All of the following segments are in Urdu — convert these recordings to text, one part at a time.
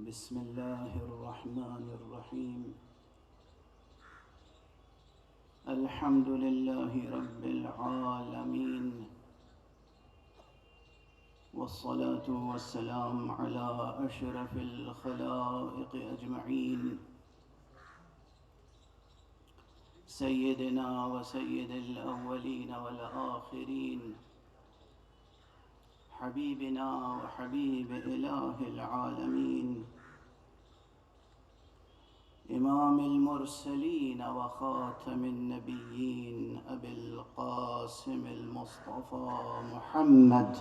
بسم الله الرحمن الرحيم. الحمد لله رب العالمين، والصلاة والسلام على أشرف الخلائق أجمعين، سيدنا وسيد الأولين والآخرين، حبيبنا وحبيب إله العالمين، إمام المرسلين وخاتم النبيين، أبي القاسم المصطفى محمد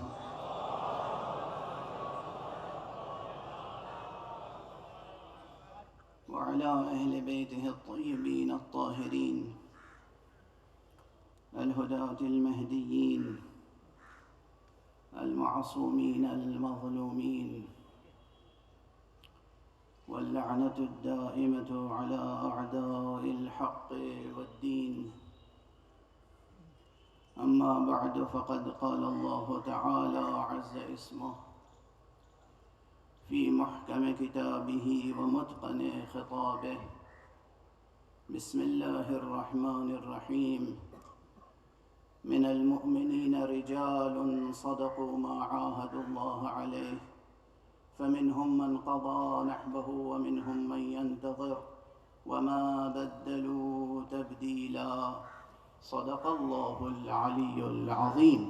وعلى أهل بيته الطيبين الطاهرين الهداة المهديين المعصومين المظلومين، واللعنة الدائمة على أعداء الحق والدين. أما بعد، فقد قال الله تعالى عز اسمه في محكم كتابه ومتقن خطابه: بسم الله الرحمن الرحيم. من المؤمنين رجال صدقوا ما عاهدوا الله عليه، فمنهم من قضى نحبه ومنهم من ينتظر وما بدلوا تبديلا. صدق الله العلي العظيم.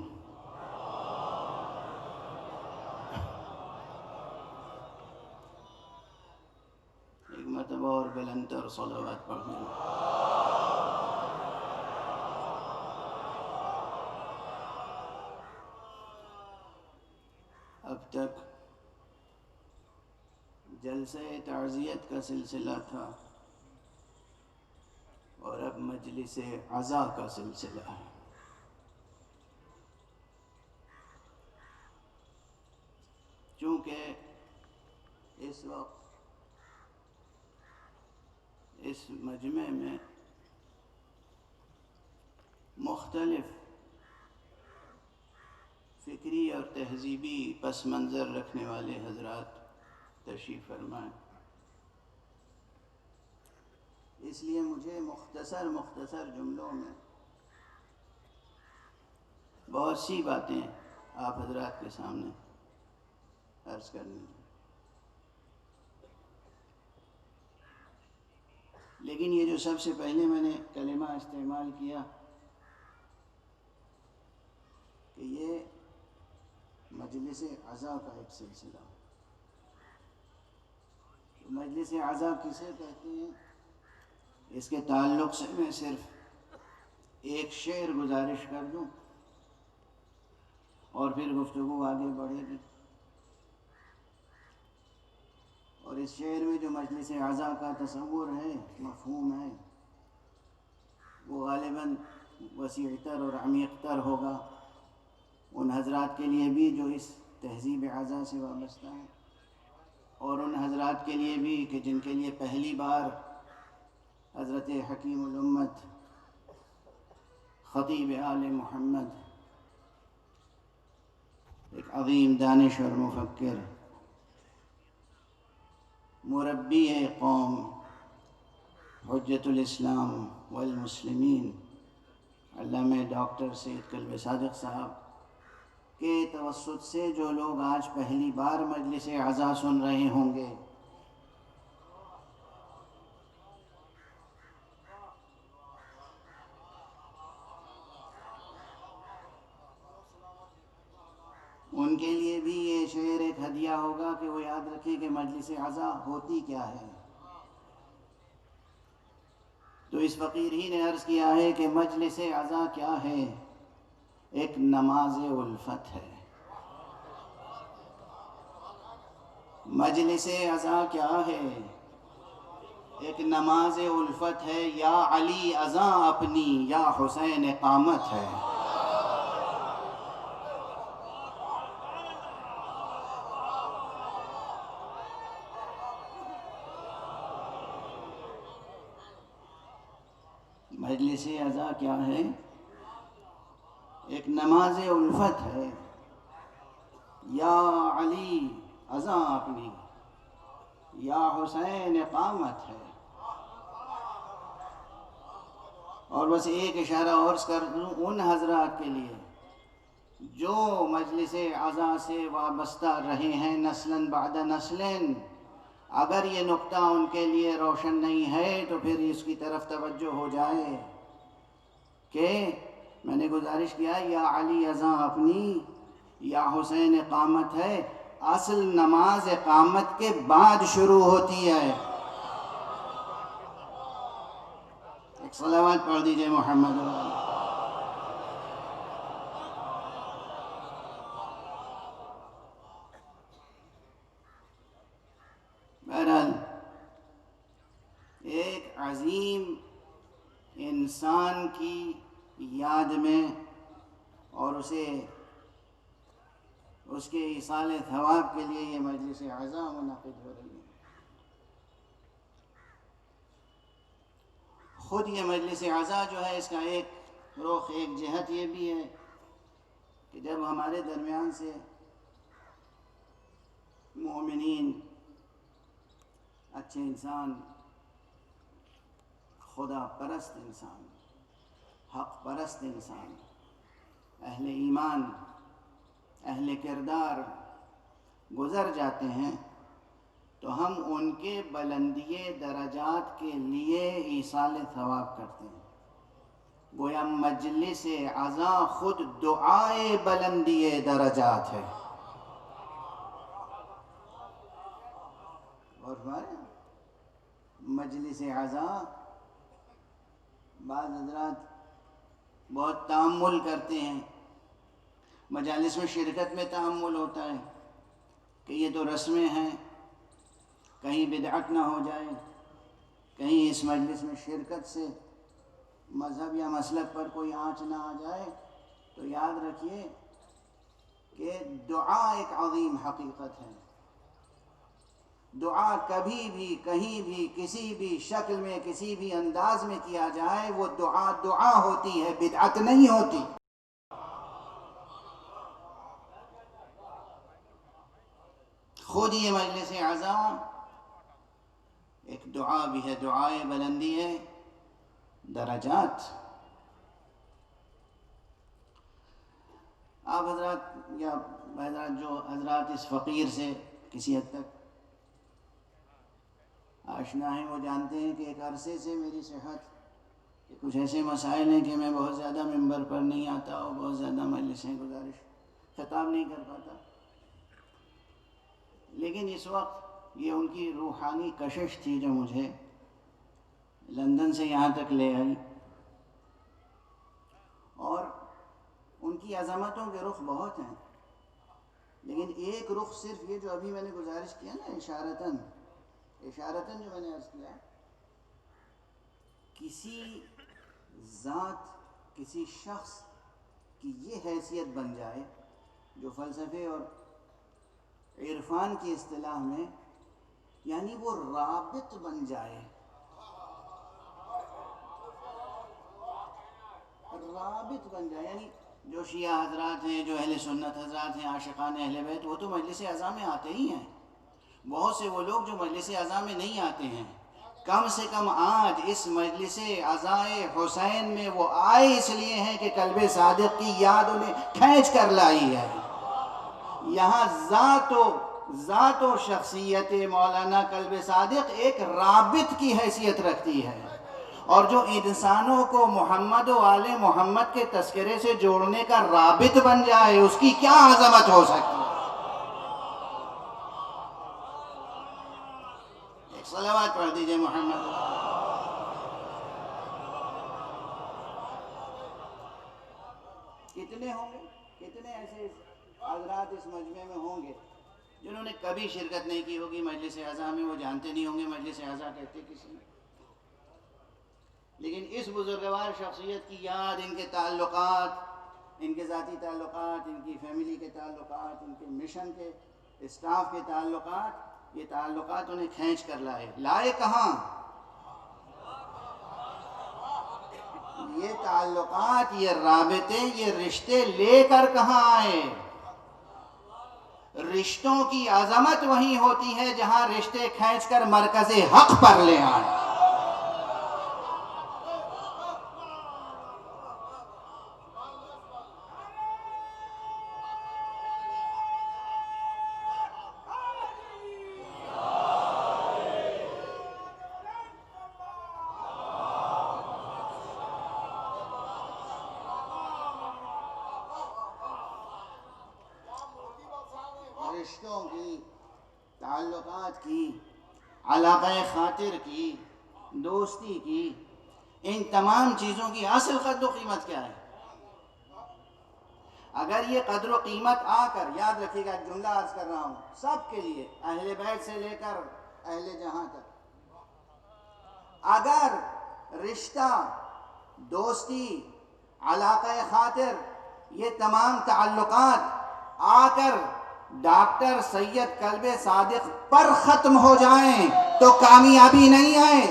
ایک مرتبہ اور بلندر صلوات پڑھیں. اب تک جلسہ تعزیت کا سلسلہ تھا اور اب مجلس عزا کا سلسلہ ہے. چونکہ اس وقت اس مجمع میں مختلف فکری اور تہذیبی پس منظر رکھنے والے حضرات تشریف فرمائیں، اس لیے مجھے مختصر جملوں میں بہت سی باتیں آپ حضرات کے سامنے عرض کرنی ہیں. لیکن یہ جو سب سے پہلے میں نے کلمہ استعمال کیا کہ یہ مجلس عزا کا ایک سلسلہ. مجلس عزا کسے کہتے ہیں، اس کے تعلق سے میں صرف ایک شعر گزارش کر دوں اور پھر گفتگو آگے بڑھے گی. اور اس شعر میں جو مجلس عزا کا تصور ہے، مفہوم ہے، وہ غالباً وسیع تر اور عمیق تر ہوگا ان حضرات کے لیے بھی جو اس تہذیب عزا سے وابستہ ہیں، اور ان حضرات کے لیے بھی کہ جن کے لیے پہلی بار حضرت حکیم الامت خطیب آل محمد، ایک عظیم دانش اور مفکر، مربی قوم، حجت الاسلام والمسلمین، علامہ ڈاکٹر سید قلب صادق صاحب کے توسط سے جو لوگ آج پہلی بار مجلس عزا سن رہے ہوں گے، ان کے لیے بھی یہ شعر ایک ہدیہ ہوگا کہ وہ یاد رکھیں کہ مجلس عزا ہوتی کیا ہے. تو اس فقیر ہی نے عرض کیا ہے کہ مجلس عزا کیا ہے، ایک نماز الفت ہے. مجلس عزا کیا ہے، ایک نماز الفت ہے. یا علی عزا اپنی، یا حسین قامت ہے. مجلس عزا کیا ہے، ایک نماز الفت ہے. یا علی عزا اپنی، یا حسین اقامت ہے. اور بس ایک اشارہ اور کر دوں ان حضرات کے لیے جو مجلس عزا سے وابستہ رہے ہیں نسلاً بعد نسلاً، اگر یہ نقطہ ان کے لیے روشن نہیں ہے تو پھر اس کی طرف توجہ ہو جائے کہ میں نے گزارش کیا یا علی اذاں اپنی یا حسین اقامت ہے. اصل نماز اقامت کے بعد شروع ہوتی ہے. ایک صلوات پڑھ دیجئے محمد. بہرحال ایک عظیم انسان کی یاد میں اور اس کے ایصال ثواب کے لیے یہ مجلس عزا منعقد ہو رہی ہے. خود یہ مجلس عزا جو ہے اس کا ایک رخ، ایک جہت یہ بھی ہے کہ جب ہمارے درمیان سے مومنین، اچھے انسان، خدا پرست انسان، حق پرست انسان، اہل ایمان، اہل کردار گزر جاتے ہیں تو ہم ان کے بلندی درجات کے لیے ایصال ثواب کرتے ہیں. گویا مجلس عزا خود دعائے بلندی درجات ہے. اور ہمارے مجلس عزا بعض حضرات بہت تأمل کرتے ہیں. مجالس میں شرکت میں تأمل ہوتا ہے کہ یہ تو رسمیں ہیں، کہیں بدعت نہ ہو جائے، کہیں اس مجلس میں شرکت سے مذہب یا مسلک پر کوئی آنچ نہ آ جائے. تو یاد رکھیے کہ دعا ایک عظیم حقیقت ہے. دعا کبھی بھی، کہیں بھی، کسی بھی شکل میں، کسی بھی انداز میں کیا جائے وہ دعا دعا ہوتی ہے، بدعت نہیں ہوتی. خود یہ مجلس عزا ایک دعا بھی ہے، دعائے بلندی ہے درجات. آپ حضرات یا حضرات جو حضرات اس فقیر سے کسی حد تک آشنا ہیں وہ جانتے ہیں کہ ایک عرصے سے میری صحت کہ کچھ ایسے مسائل ہیں کہ میں بہت زیادہ ممبر پر نہیں آتا اور بہت زیادہ مجلسیں گزارش خطاب نہیں کر پاتا. لیکن اس وقت یہ ان کی روحانی کشش تھی جو مجھے لندن سے یہاں تک لے آئی. اور ان کی عظمتوں کے رخ بہت ہیں، لیکن ایک رخ صرف یہ جو ابھی میں نے گزارش کیا نا اشارتاً جو میں نے عرض کیا، کسی ذات، کسی شخص کی یہ حیثیت بن جائے جو فلسفے اور عرفان کی اصطلاح میں یعنی وہ رابط بن جائے. رابط بن جائے یعنی جو شیعہ حضرات ہیں، جو اہل سنت حضرات ہیں، عاشقان اہل بیت، وہ تو مجلس عزا میں آتے ہی ہیں. بہت سے وہ لوگ جو مجلس عزا میں نہیں آتے ہیں، کم سے کم آج اس مجلس عزائے حسین میں وہ آئے اس لیے ہیں کہ قلب صادق کی یاد انہیں کھینچ کر لائی ہے. یہاں ذات و شخصیت مولانا قلب صادق ایک رابط کی حیثیت رکھتی ہے، اور جو انسانوں کو محمد و آل محمد کے تذکرے سے جوڑنے کا رابط بن جائے اس کی کیا عظمت ہو سکتی ہے. ایک صلوات پڑھ دیجئے محمد. کتنے ہوں گے، کتنے ایسے حضرات اس مجمع میں ہوں گے جنہوں نے کبھی شرکت نہیں کی ہوگی مجلس عزا میں، وہ جانتے نہیں ہوں گے مجلس عزا کہتے کسی نے. لیکن اس بزرگوار شخصیت کی یاد، ان کے تعلقات، ان کے ذاتی تعلقات، ان کی فیملی کے تعلقات، ان کے مشن کے اسٹاف کے تعلقات، یہ تعلقات انہیں کھینچ کر لائے کہاں؟ یہ تعلقات، یہ رابطے، یہ رشتے لے کر کہاں آئے؟ رشتوں کی عظمت وہیں ہوتی ہے جہاں رشتے کھینچ کر مرکز حق پر لے آئیں۔ رشتوں کی، تعلقات کی، علاقہ خاطر کی، دوستی کی، ان تمام چیزوں کی اصل قدر و قیمت کیا ہے؟ اگر یہ قدر و قیمت آ کر، یاد رکھیے گا ایک جملہ عرض کر رہا ہوں سب کے لیے، اہل بیت سے لے کر اہل جہاں تک، اگر رشتہ، دوستی، علاقہ خاطر، یہ تمام تعلقات آ کر ڈاکٹر سید کلب صادق پر ختم ہو جائیں تو کامیابی نہیں ہے۔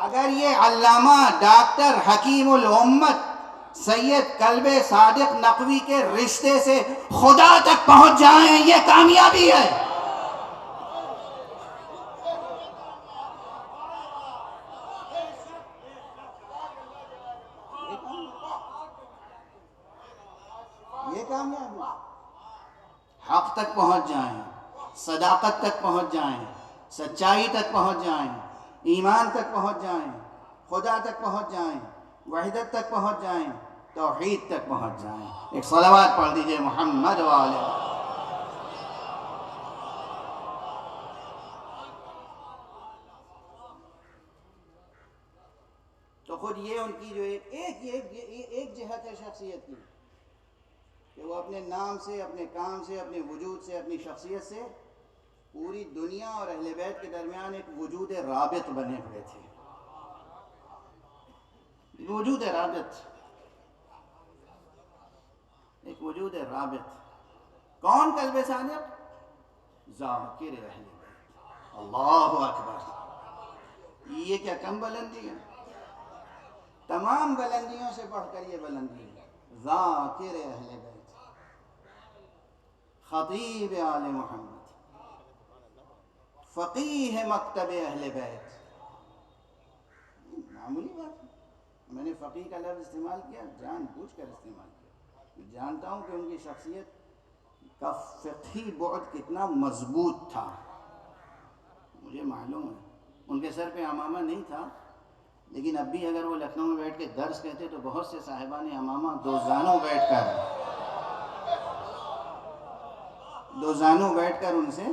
اگر یہ علامہ ڈاکٹر حکیم الامت سید کلب صادق نقوی کے رشتے سے خدا تک پہنچ جائیں، یہ کامیابی ہے۔ یہ کامیابی، حق تک پہنچ جائیں، صداقت تک پہنچ جائیں، سچائی تک پہنچ جائیں، ایمان تک پہنچ جائیں، خدا تک پہنچ جائیں، وحدت تک پہنچ جائیں، توحید تک پہنچ جائیں۔ ایک صلوات پڑھ دیجئے محمد وآلہ۔ تو خود یہ ان کی جو ایک جہت ہے شخصیت کی، کہ وہ اپنے نام سے، اپنے کام سے، اپنے وجود سے، اپنی شخصیت سے پوری دنیا اور اہل بیت کے درمیان ایک وجود رابط بنے ہوئے تھے۔ وجود رابط، ایک وجود رابط۔ کون کلب صادق؟ ذاکر اہل بیت۔ اللہ اکبر! یہ کیا کم بلندی ہے؟ تمام بلندیوں سے بڑھ کر یہ بلندی ہے۔ ذاکر اہل بیت، خطیب آل محمد، فقیہ مکتب اہل بیت۔ معمولی بات ہے، میں نے فقیہ کا لفظ استعمال کیا، جان بوجھ کر استعمال کیا۔ میں جانتا ہوں کہ ان کی شخصیت کا فقہی بعد کتنا مضبوط تھا، مجھے معلوم ہے۔ ان کے سر پہ عمامہ نہیں تھا، لیکن اب بھی اگر وہ لکھنؤ میں بیٹھ کے درس کہتے تو بہت سے صاحبان عمامہ دو زانوں بیٹھ کر ان سے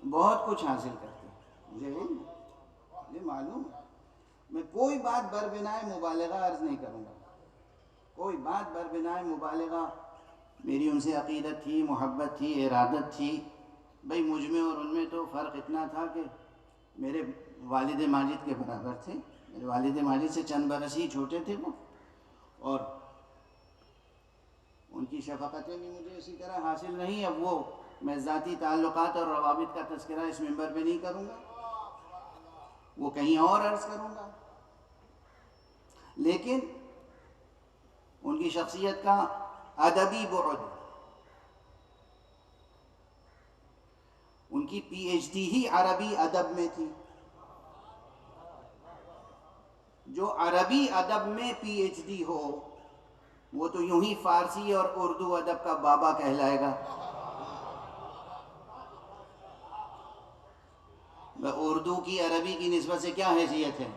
بہت کچھ حاصل کرتے۔ مجھے معلوم ہے۔ میں کوئی بات بربنائے مبالغہ عرض نہیں کروں گا، کوئی بات بربنائے مبالغہ۔ میری ان سے عقیدت تھی، محبت تھی، ارادت تھی۔ بھئی مجھ میں اور ان میں تو فرق اتنا تھا کہ میرے والد ماجد کے برابر تھے، میرے والد ماجد سے چند برس ہی چھوٹے تھے وہ، اور ان کی شفقتیں بھی مجھے اسی طرح حاصل نہیں۔ اب وہ میں ذاتی تعلقات اور روابط کا تذکرہ اس منبر پہ نہیں کروں گا، وہ کہیں اور عرض کروں گا۔ لیکن ان کی شخصیت کا ادبی بعد، ان کی پی ایچ ڈی ہی عربی ادب میں تھی۔ جو عربی ادب میں پی ایچ ڈی ہو وہ تو یوں ہی فارسی اور اردو ادب کا بابا کہلائے گا۔ اردو کی عربی کی نسبت سے کیا حیثیت ہے؟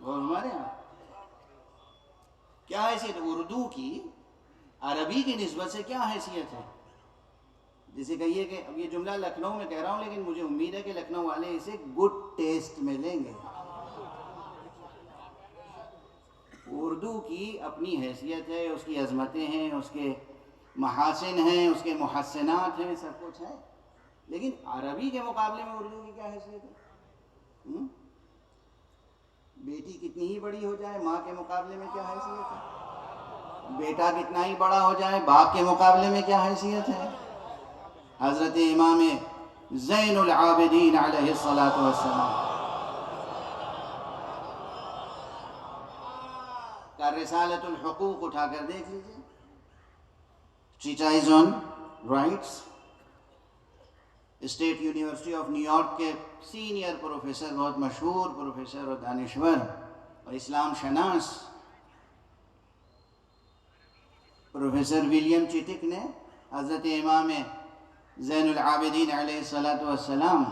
اور ہمارے ہاں کیا حیثیت؟ اردو کی عربی کی نسبت سے کیا حیثیت ہے؟ جسے کہیے کہ اب یہ جملہ لکھنؤ میں کہہ رہا ہوں، لیکن مجھے امید ہے کہ لکھنؤ والے اسے گڈ ٹیسٹ میں لیں گے۔ اردو کی اپنی حیثیت ہے، اس کی عظمتیں ہیں، اس کے محاسن ہیں، اس کے محسنات ہیں، سب کچھ ہے، لیکن عربی کے مقابلے میں اردو کی کیا حیثیت ہے؟ بیٹی کتنی ہی بڑی ہو جائے ماں کے مقابلے میں کیا حیثیت ہے؟ بیٹا کتنا ہی بڑا ہو جائے باپ کے مقابلے میں کیا حیثیت ہے؟ حضرت امام زین العابدین علیہ الصلاۃ والسلام کا رسالۃ الحقوق اٹھا کر دیکھ لیجیے، treatise on rights. State university of new York کے سینئر پروفیسر، بہت مشہور پروفیسر اور دانشور اور اسلام شناس پروفیسر ولیم چٹک نے حضرت امام زین العابدین علیہ السلام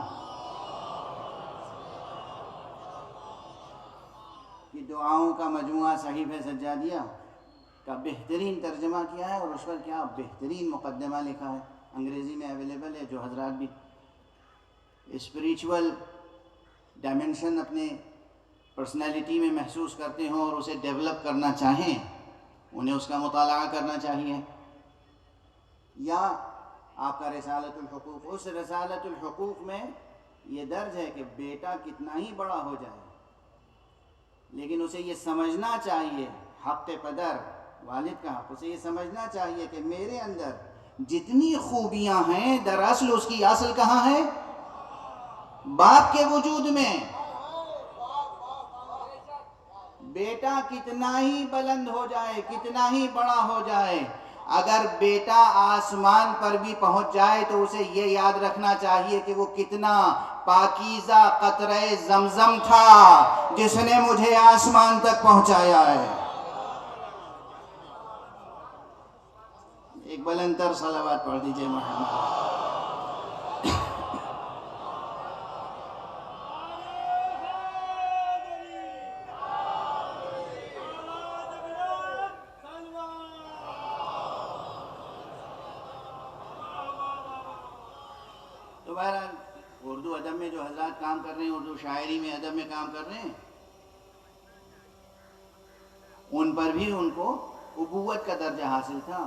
کی دعاؤں کا مجموعہ صحیفہ سجادیہ کا بہترین ترجمہ کیا ہے، اور اس پر کیا بہترین مقدمہ لکھا ہے، انگریزی میں اویلیبل ہے۔ جو حضرات بھی اسپریچول ڈائمنشن اپنے پرسنالٹی میں محسوس کرتے ہوں اور اسے ڈیولپ کرنا چاہیں، انہیں اس کا مطالعہ کرنا چاہیے۔ یا آپ کا رسالۃ الحقوق، اس رسالۃ الحقوق میں یہ درج ہے کہ بیٹا کتنا ہی بڑا ہو جائے لیکن اسے یہ سمجھنا چاہیے، حق پدر والد کا حق، اسے یہ سمجھنا چاہیے کہ میرے اندر جتنی خوبیاں ہیں دراصل اس کی اصل کہاں ہے؟ باپ کے وجود میں۔ بیٹا کتنا ہی بلند ہو جائے، کتنا ہی بڑا ہو جائے، اگر بیٹا آسمان پر بھی پہنچ جائے تو اسے یہ یاد رکھنا چاہیے کہ وہ کتنا پاکیزہ قطرہ زمزم تھا جس نے مجھے آسمان تک پہنچایا ہے۔ ایک بلند تر صلوات پڑھ دیجئے محمد۔ تو بہرحال اردو ادب میں جو حضرات کام کر رہے ہیں، اردو شاعری میں ادب میں کام کر رہے ہیں، ان پر بھی ان کو ابوت کا درجہ حاصل تھا،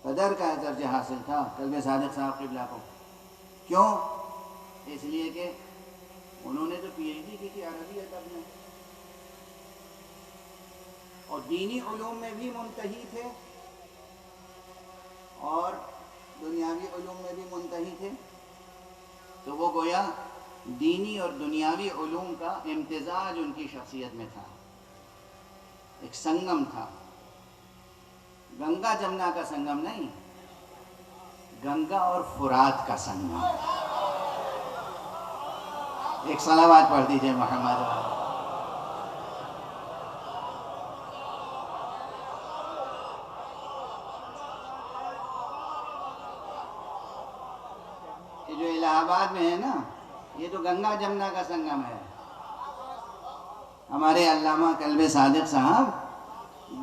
قدر کا درجہ حاصل تھا قلب صادق صاحب قبلہ کو۔ کیوں؟ اس لیے کہ انہوں نے تو پی ایچ ڈی کی تھی عربی ادب میں، اور دینی علوم میں بھی منتہی تھے اور دنیاوی علوم میں بھی منتہی تھے، تو وہ گویا دینی اور دنیاوی علوم کا امتزاج ان کی شخصیت میں تھا، ایک سنگم تھا، گنگا جمنا کا سنگم نہیں، گنگا اور فرات کا سنگم۔ ایک صلوات پڑھ دیجئے محمد۔ یہ جو الہ آباد میں ہے نا، یہ تو گنگا جمنا کا سنگم ہے۔ ہمارے علامہ قلب صادق صاحب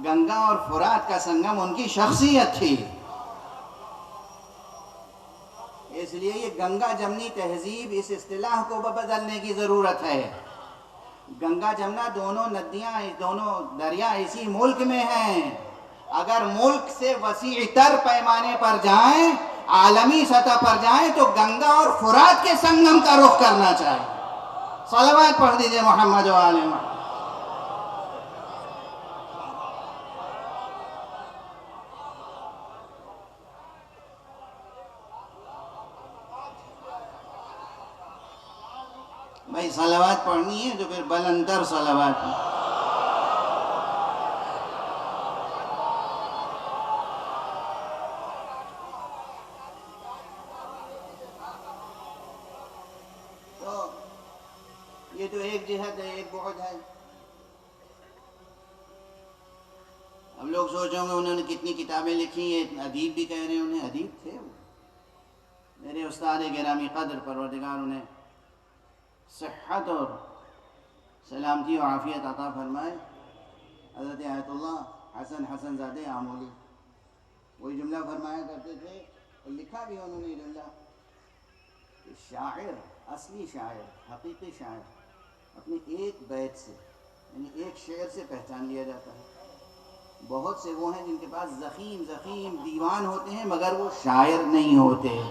گنگا اور فرات کا سنگم ان کی شخصیت تھی، اس لیے یہ گنگا جمنی تہذیب اس اصطلاح کو بدلنے کی ضرورت ہے۔ گنگا جمنا دونوں ندیاں، دونوں دریا اسی ملک میں ہیں، اگر ملک سے وسیع تر پیمانے پر جائیں، عالمی سطح پر جائیں، تو گنگا اور فرات کے سنگم کا رخ کرنا چاہیے۔ صلوات پڑھ دیجئے محمد و آل محمد۔ بھائی صلوات پڑھنی ہے تو پھر بلندر صلوات۔ تو یہ تو ایک جہت ہے، ایک بعد ہے۔ ہم لوگ سوچ ہوں گے انہوں نے کتنی کتابیں لکھی ہیں، ادیب بھی کہہ رہے ہیں، انہیں ادیب تھے وہ۔ میرے استاد گرامی قدر پروردگار انہیں صحت اور سلامتی و عافیت عطا فرمائے، حضرت آیت اللہ حسن زادہ آمولی، وہی جملہ فرمایا کرتے تھے اور لکھا بھی انہوں نے جملہ کہ شاعر، اصلی شاعر، حقیقی شاعر اپنے ایک بیت سے، یعنی ایک شعر سے پہچان لیا جاتا ہے۔ بہت سے وہ ہیں جن کے پاس زخیم دیوان ہوتے ہیں مگر وہ شاعر نہیں ہوتے۔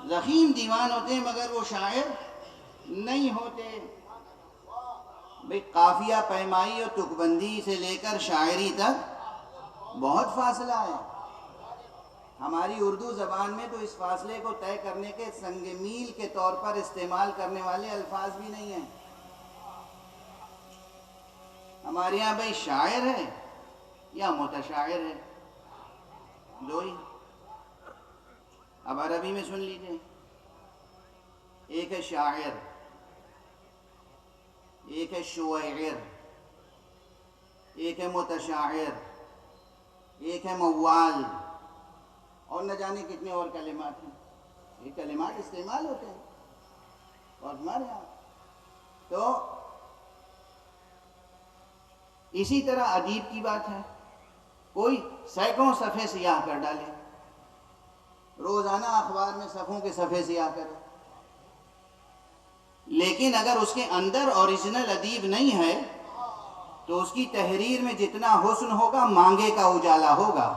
زخیم دیوان ہوتے ہیں مگر وہ شاعر نہیں ہوتے۔ بھئی قافیہ پیمائی اور تک بندی سے لے کر شاعری تک بہت فاصلہ ہے۔ ہماری اردو زبان میں تو اس فاصلے کو طے کرنے کے سنگ میل کے طور پر استعمال کرنے والے الفاظ بھی نہیں ہیں۔ ہمارے یہاں بھائی شاعر ہے یا متشاعر ہے، دو ہی۔ اب عربی میں سن لیجئے، ایک ہے شاعر، ایک ہے شویعر، ایک ہے متشاعر، ایک ہے موال، اور نہ جانے کتنے اور کلمات ہیں۔ یہ کلمات استعمال ہوتے ہیں اور ہمارے یہاں تو اسی طرح ادیب کی بات ہے، کوئی سینکڑوں صفحے سیاہ کر ڈالے، روزانہ اخبار میں صفحوں کے صفحے سیاہ کرے، لیکن اگر اس کے اندر اوریجنل ادیب نہیں ہے تو اس کی تحریر میں جتنا حسن ہوگا مانگے کا اجالا ہوگا۔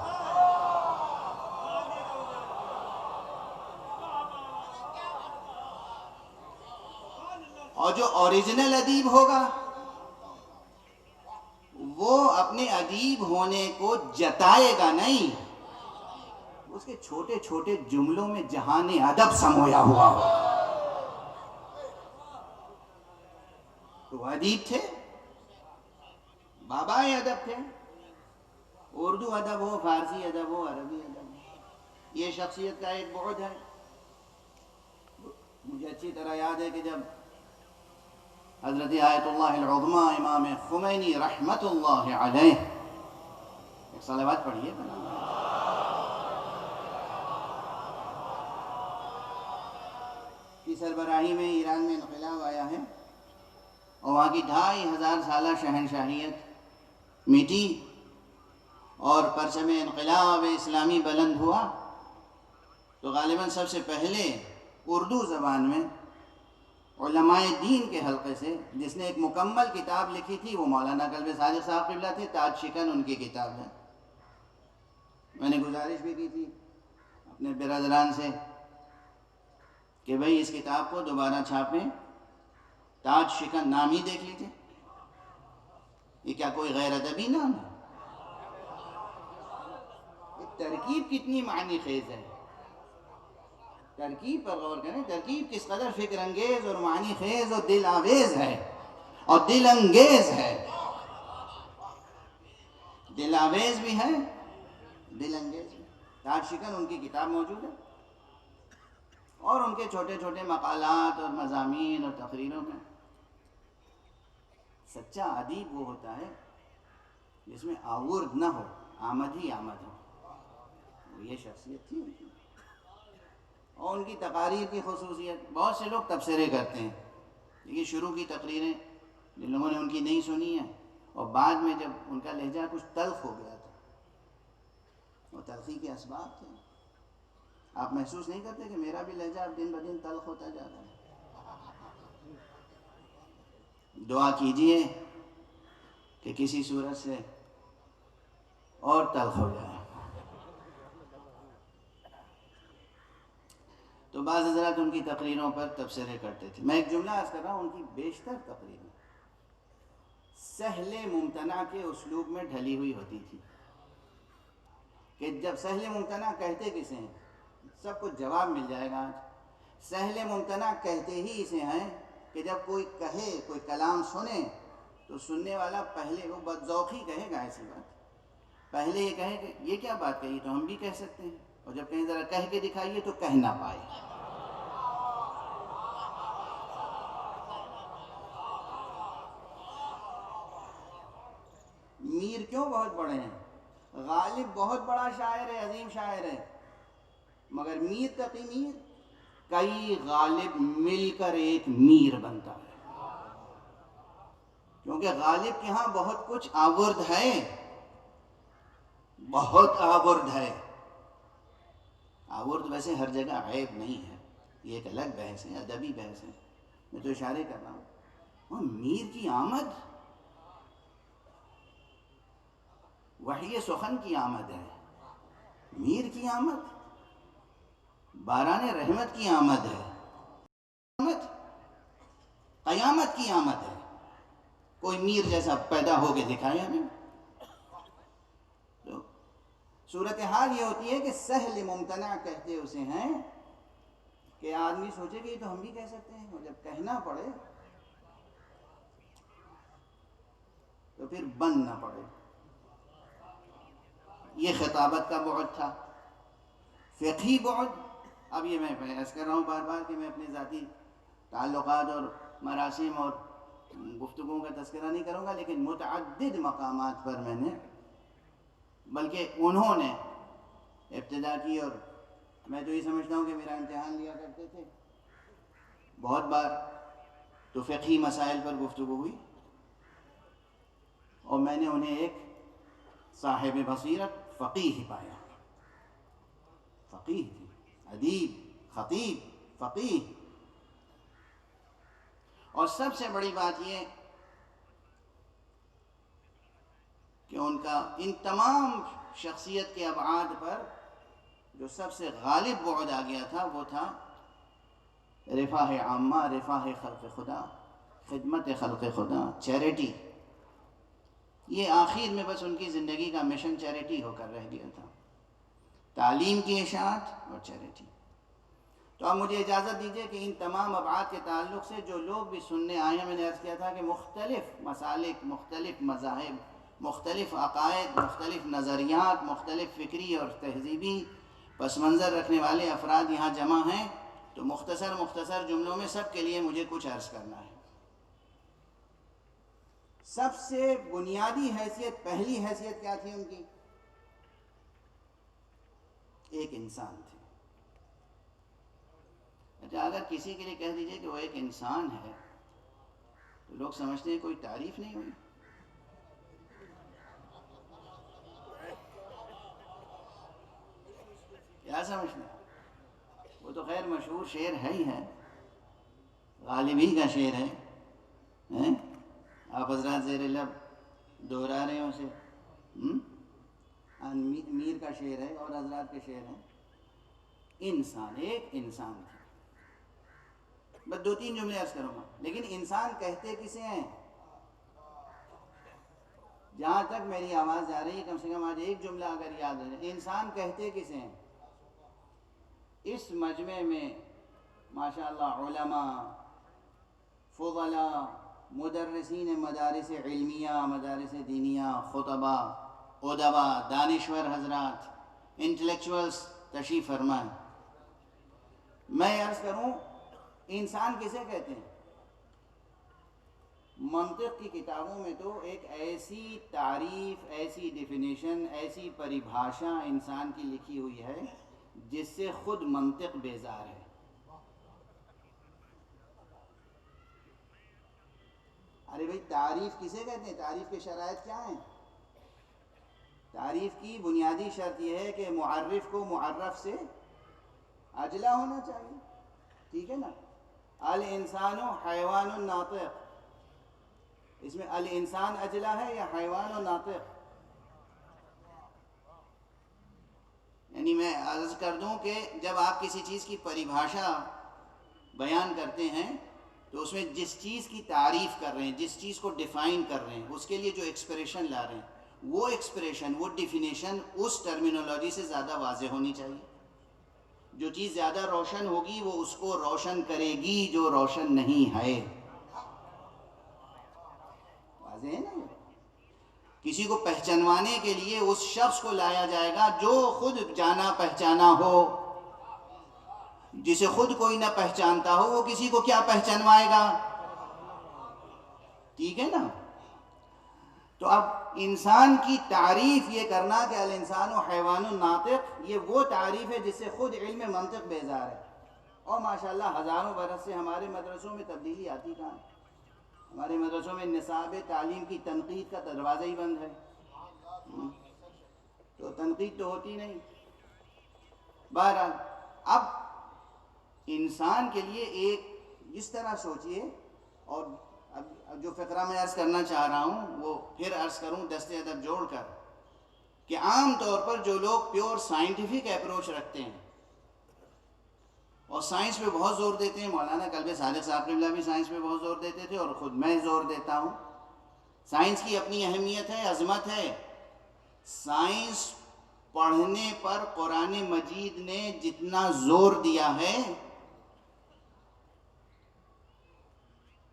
اور جو اوریجنل ادیب ہوگا وہ اپنے ادیب ہونے کو جتائے گا نہیں، اس کے چھوٹے چھوٹے جملوں میں جہان ادب سمویا ہوا ہو۔ تو ادیب تھے، بابا ادب تھے، اردو ادب ہو، فارسی ادب ہو، عربی ادب ہو، یہ شخصیت کا ایک بعد ہے۔ مجھے اچھی طرح یاد ہے کہ جب حضرت آیت اللہ العظمیٰ امام خمینی رحمت اللہ علیہ، ایک صلوات پڑھیے، کی سربراہی میں ایران میں انقلاب آیا ہے اور وہاں کی 2500 سالہ شہنشاہیت مٹی اور پرچم انقلاب اسلامی بلند ہوا، تو غالباً سب سے پہلے اردو زبان میں علماء دین کے حلقے سے جس نے ایک مکمل کتاب لکھی تھی وہ مولانا قلب صادق صاحب قبلہ تھے، تاج شکن ان کی کتاب ہے۔ میں نے گزارش بھی کی تھی اپنے برادران سے کہ بھئی اس کتاب کو دوبارہ چھاپیں، تاج شکن نام ہی دیکھ لیجئے، یہ کیا کوئی غیر ادبی نام ہے؟ یہ ترکیب کتنی معنی خیز ہے، ترکیب پر غور کریں، ترکیب کس قدر فکر انگیز اور معنی خیز اور دل آویز ہے اور دل انگیز ہے، دل آویز بھی ہے، دل انگیز بھی۔ تاج شکن ان کی کتاب موجود ہے اور ان کے چھوٹے چھوٹے مقالات اور مضامین اور تقریروں میں۔ سچا ادیب وہ ہوتا ہے جس میں آورد نہ ہو، آمد ہی آمد ہو، یہ شخصیت تھی ان کی۔ اور ان کی تقاریر کی خصوصیت، بہت سے لوگ تبصرے کرتے ہیں، لیکن شروع کی تقریریں جن لوگوں نے ان کی نہیں سنی ہیں اور بعد میں جب ان کا لہجہ کچھ تلخ ہو گیا تھا، وہ تلخی کے اسباب تھے۔ آپ محسوس نہیں کرتے کہ میرا بھی لہجہ اب دن بدن تلخ ہوتا جا رہا ہے؟ دعا کیجئے کہ کسی صورت سے اور تلخ ہو جائے۔ تو بعض حضرات ان کی تقریروں پر تبصرے کرتے تھے۔ میں ایک جملہ عرض کر رہا ہوں، ان کی بیشتر تقریریں سہل ممتنع کے اسلوب میں ڈھلی ہوئی ہوتی تھی کہ جب سہل ممتنع کہتے کسے ہیں، سب کو جواب مل جائے گا آج۔ سہل ممتنع کہتے ہی اسے ہیں کہ جب کوئی کہے، کوئی کلام سنے تو سننے والا پہلے وہ بدذوقی کہے گا، ایسی بات پہلے یہ کہے کہ یہ کیا بات کہی، تو ہم بھی کہہ سکتے ہیں، اور جب کہیں ذرا کہہ کے دکھائیے تو کہہ نہ پائے۔ میر کیوں بہت بڑے ہیں؟ غالب بہت بڑا شاعر ہے، عظیم شاعر ہے، مگر میر تقی میر، کئی غالب مل کر ایک میر بنتا ہے، کیونکہ غالب کے ہاں بہت کچھ آورد ہے، بہت آورد ہے۔ آورد ویسے ہر جگہ عیب نہیں ہے، یہ ایک الگ بحث ہے، ادبی بحث ہے، میں تو اشارے کر رہا ہوں۔ وہ میر کی آمد وحی سخن کی آمد ہے، میر کی آمد باران رحمت کی آمد ہے، آمد قیامت کی آمد ہے۔ کوئی میر جیسا پیدا ہو کے دکھائے ہمیں۔ تو صورتحال یہ ہوتی ہے کہ سہل ممتنع کہتے اسے ہیں کہ آدمی سوچے کہ یہ تو ہم بھی کہہ سکتے ہیں، اور جب کہنا پڑے تو پھر بند نہ پڑے. یہ خطابت کا بعد تھا. فقہی بعد، اب یہ میں عرض کر رہا ہوں بار بار کہ میں اپنے ذاتی تعلقات اور مراسم اور گفتگوؤں کا تذکرہ نہیں کروں گا، لیکن متعدد مقامات پر میں نے، بلکہ انہوں نے ابتدا کی، اور میں تو یہ سمجھتا ہوں کہ میرا امتحان لیا کرتے تھے بہت بار، تو فقہی مسائل پر گفتگو ہوئی اور میں نے انہیں ایک صاحب بصیرت فقیہ پایا. فقیہ تھی، ادیب، خطیب، فقیہ. اور سب سے بڑی بات یہ کہ ان کا ان تمام شخصیت کے ابعاد پر جو سب سے غالب بعد آ گیا تھا وہ تھا رفاہ عامہ، رفاہ خلق خدا، خدمت خلق خدا، چیریٹی. یہ آخر میں بس ان کی زندگی کا مشن چیریٹی ہو کر رہ گیا تھا، تعلیم کی اشاعت اور چیریٹی. تو اب مجھے اجازت دیجیے کہ ان تمام ابعاد کے تعلق سے جو لوگ بھی سننے آئے ہیں، میں نے عرض کیا تھا کہ مختلف مسالک، مختلف مذاہب، مختلف عقائد، مختلف نظریات، مختلف فکری اور تہذیبی پس منظر رکھنے والے افراد یہاں جمع ہیں. تو مختصر جملوں میں سب کے لیے مجھے کچھ عرض کرنا ہے. سب سے بنیادی حیثیت، پہلی حیثیت کیا تھی ان کی؟ ایک انسان تھے. اچھا، اگر کسی کے لیے کہہ دیجئے کہ وہ ایک انسان ہے تو لوگ سمجھتے ہیں کوئی تعریف نہیں ہوئی. کیا سمجھتے ہیں؟ وہ تو خیر مشہور شعر ہے ہی ہے، غالبی کا شعر ہے. آپ حضرات زیر لب دہرا رہے ہیں اسے. میر کا شعر ہے اور حضرات کے شعر ہیں. انسان، ایک انسان تھا. بس 2-3 جملے عرض کروں گا. لیکن انسان کہتے کسے ہیں؟ جہاں تک میری آواز جا رہی ہے کم سے کم آج ایک جملہ اگر یاد ہو جائے، انسان کہتے کسے ہیں؟ اس مجمع میں ماشاءاللہ علماء، فضلاء، مدرسین مدارس علمیہ، مدارس دینیہ، خطباء، ادباء، دانشور حضرات، انٹلیکچوئلز تشریف فرمائیں. میں عرض کروں انسان کسے کہتے ہیں؟ منطق کی کتابوں میں تو ایک ایسی تعریف، ایسی ڈیفینیشن، ایسی پریبھاشا انسان کی لکھی ہوئی ہے جس سے خود منطق بیزار ہے. ارے بھئی، تعریف کسے کہتے ہیں؟ تعریف کے شرائط کیا ہیں؟ تعریف کی بنیادی شرط یہ ہے کہ معرف کو معرف سے اجلا ہونا چاہیے. ٹھیک ہے نا؟ الانسان حیوان ناطق، اس میں الانسان اجلا ہے یا حیوان و ناطق؟ یعنی میں عرض کر دوں کہ جب آپ کسی چیز کی پریبھاشا بیان کرتے ہیں تو اس میں جس چیز کی تعریف کر رہے ہیں، جس چیز کو ڈیفائن کر رہے ہیں، اس کے لیے جو ایکسپریشن لا رہے ہیں، وہ ایکسپریشن، وہ ڈیفینیشن اس ٹرمینولوجی سے زیادہ واضح ہونی چاہیے. جو چیز زیادہ روشن ہوگی وہ اس کو روشن کرے گی جو روشن نہیں ہے. واضح ہے نا؟ کسی کو پہچانوانے کے لیے اس شخص کو لایا جائے گا جو خود جانا پہچانا ہو. جسے خود کوئی نہ پہچانتا ہو وہ کسی کو کیا پہچانوائے گا؟ ٹھیک ہے نا؟ تو اب انسان کی تعریف یہ کرنا کہ الانسان و حیوان ناطق، یہ وہ تعریف ہے جس سے خود علم منطق بیزار ہے. اور ماشاءاللہ ہزاروں برس سے ہمارے مدرسوں میں تبدیلی آتی کہاں ہے؟ ہمارے مدرسوں میں نصاب تعلیم کی تنقید کا دروازہ ہی بند ہے. تو تنقید تو ہوتی نہیں. بہرحال اب انسان کے لیے ایک اس طرح سوچئے، اور اب جو فقرہ میں عرض کرنا چاہ رہا ہوں وہ پھر عرض کروں دست ادب جوڑ کر، کہ عام طور پر جو لوگ پیور سائنٹیفک اپروچ رکھتے ہیں اور سائنس پہ بہت زور دیتے ہیں، مولانا قلب صادق صاحب قبلہ بھی سائنس پہ بہت زور دیتے تھے اور خود میں زور دیتا ہوں. سائنس کی اپنی اہمیت ہے، عظمت ہے. سائنس پڑھنے پر قرآن مجید نے جتنا زور دیا ہے،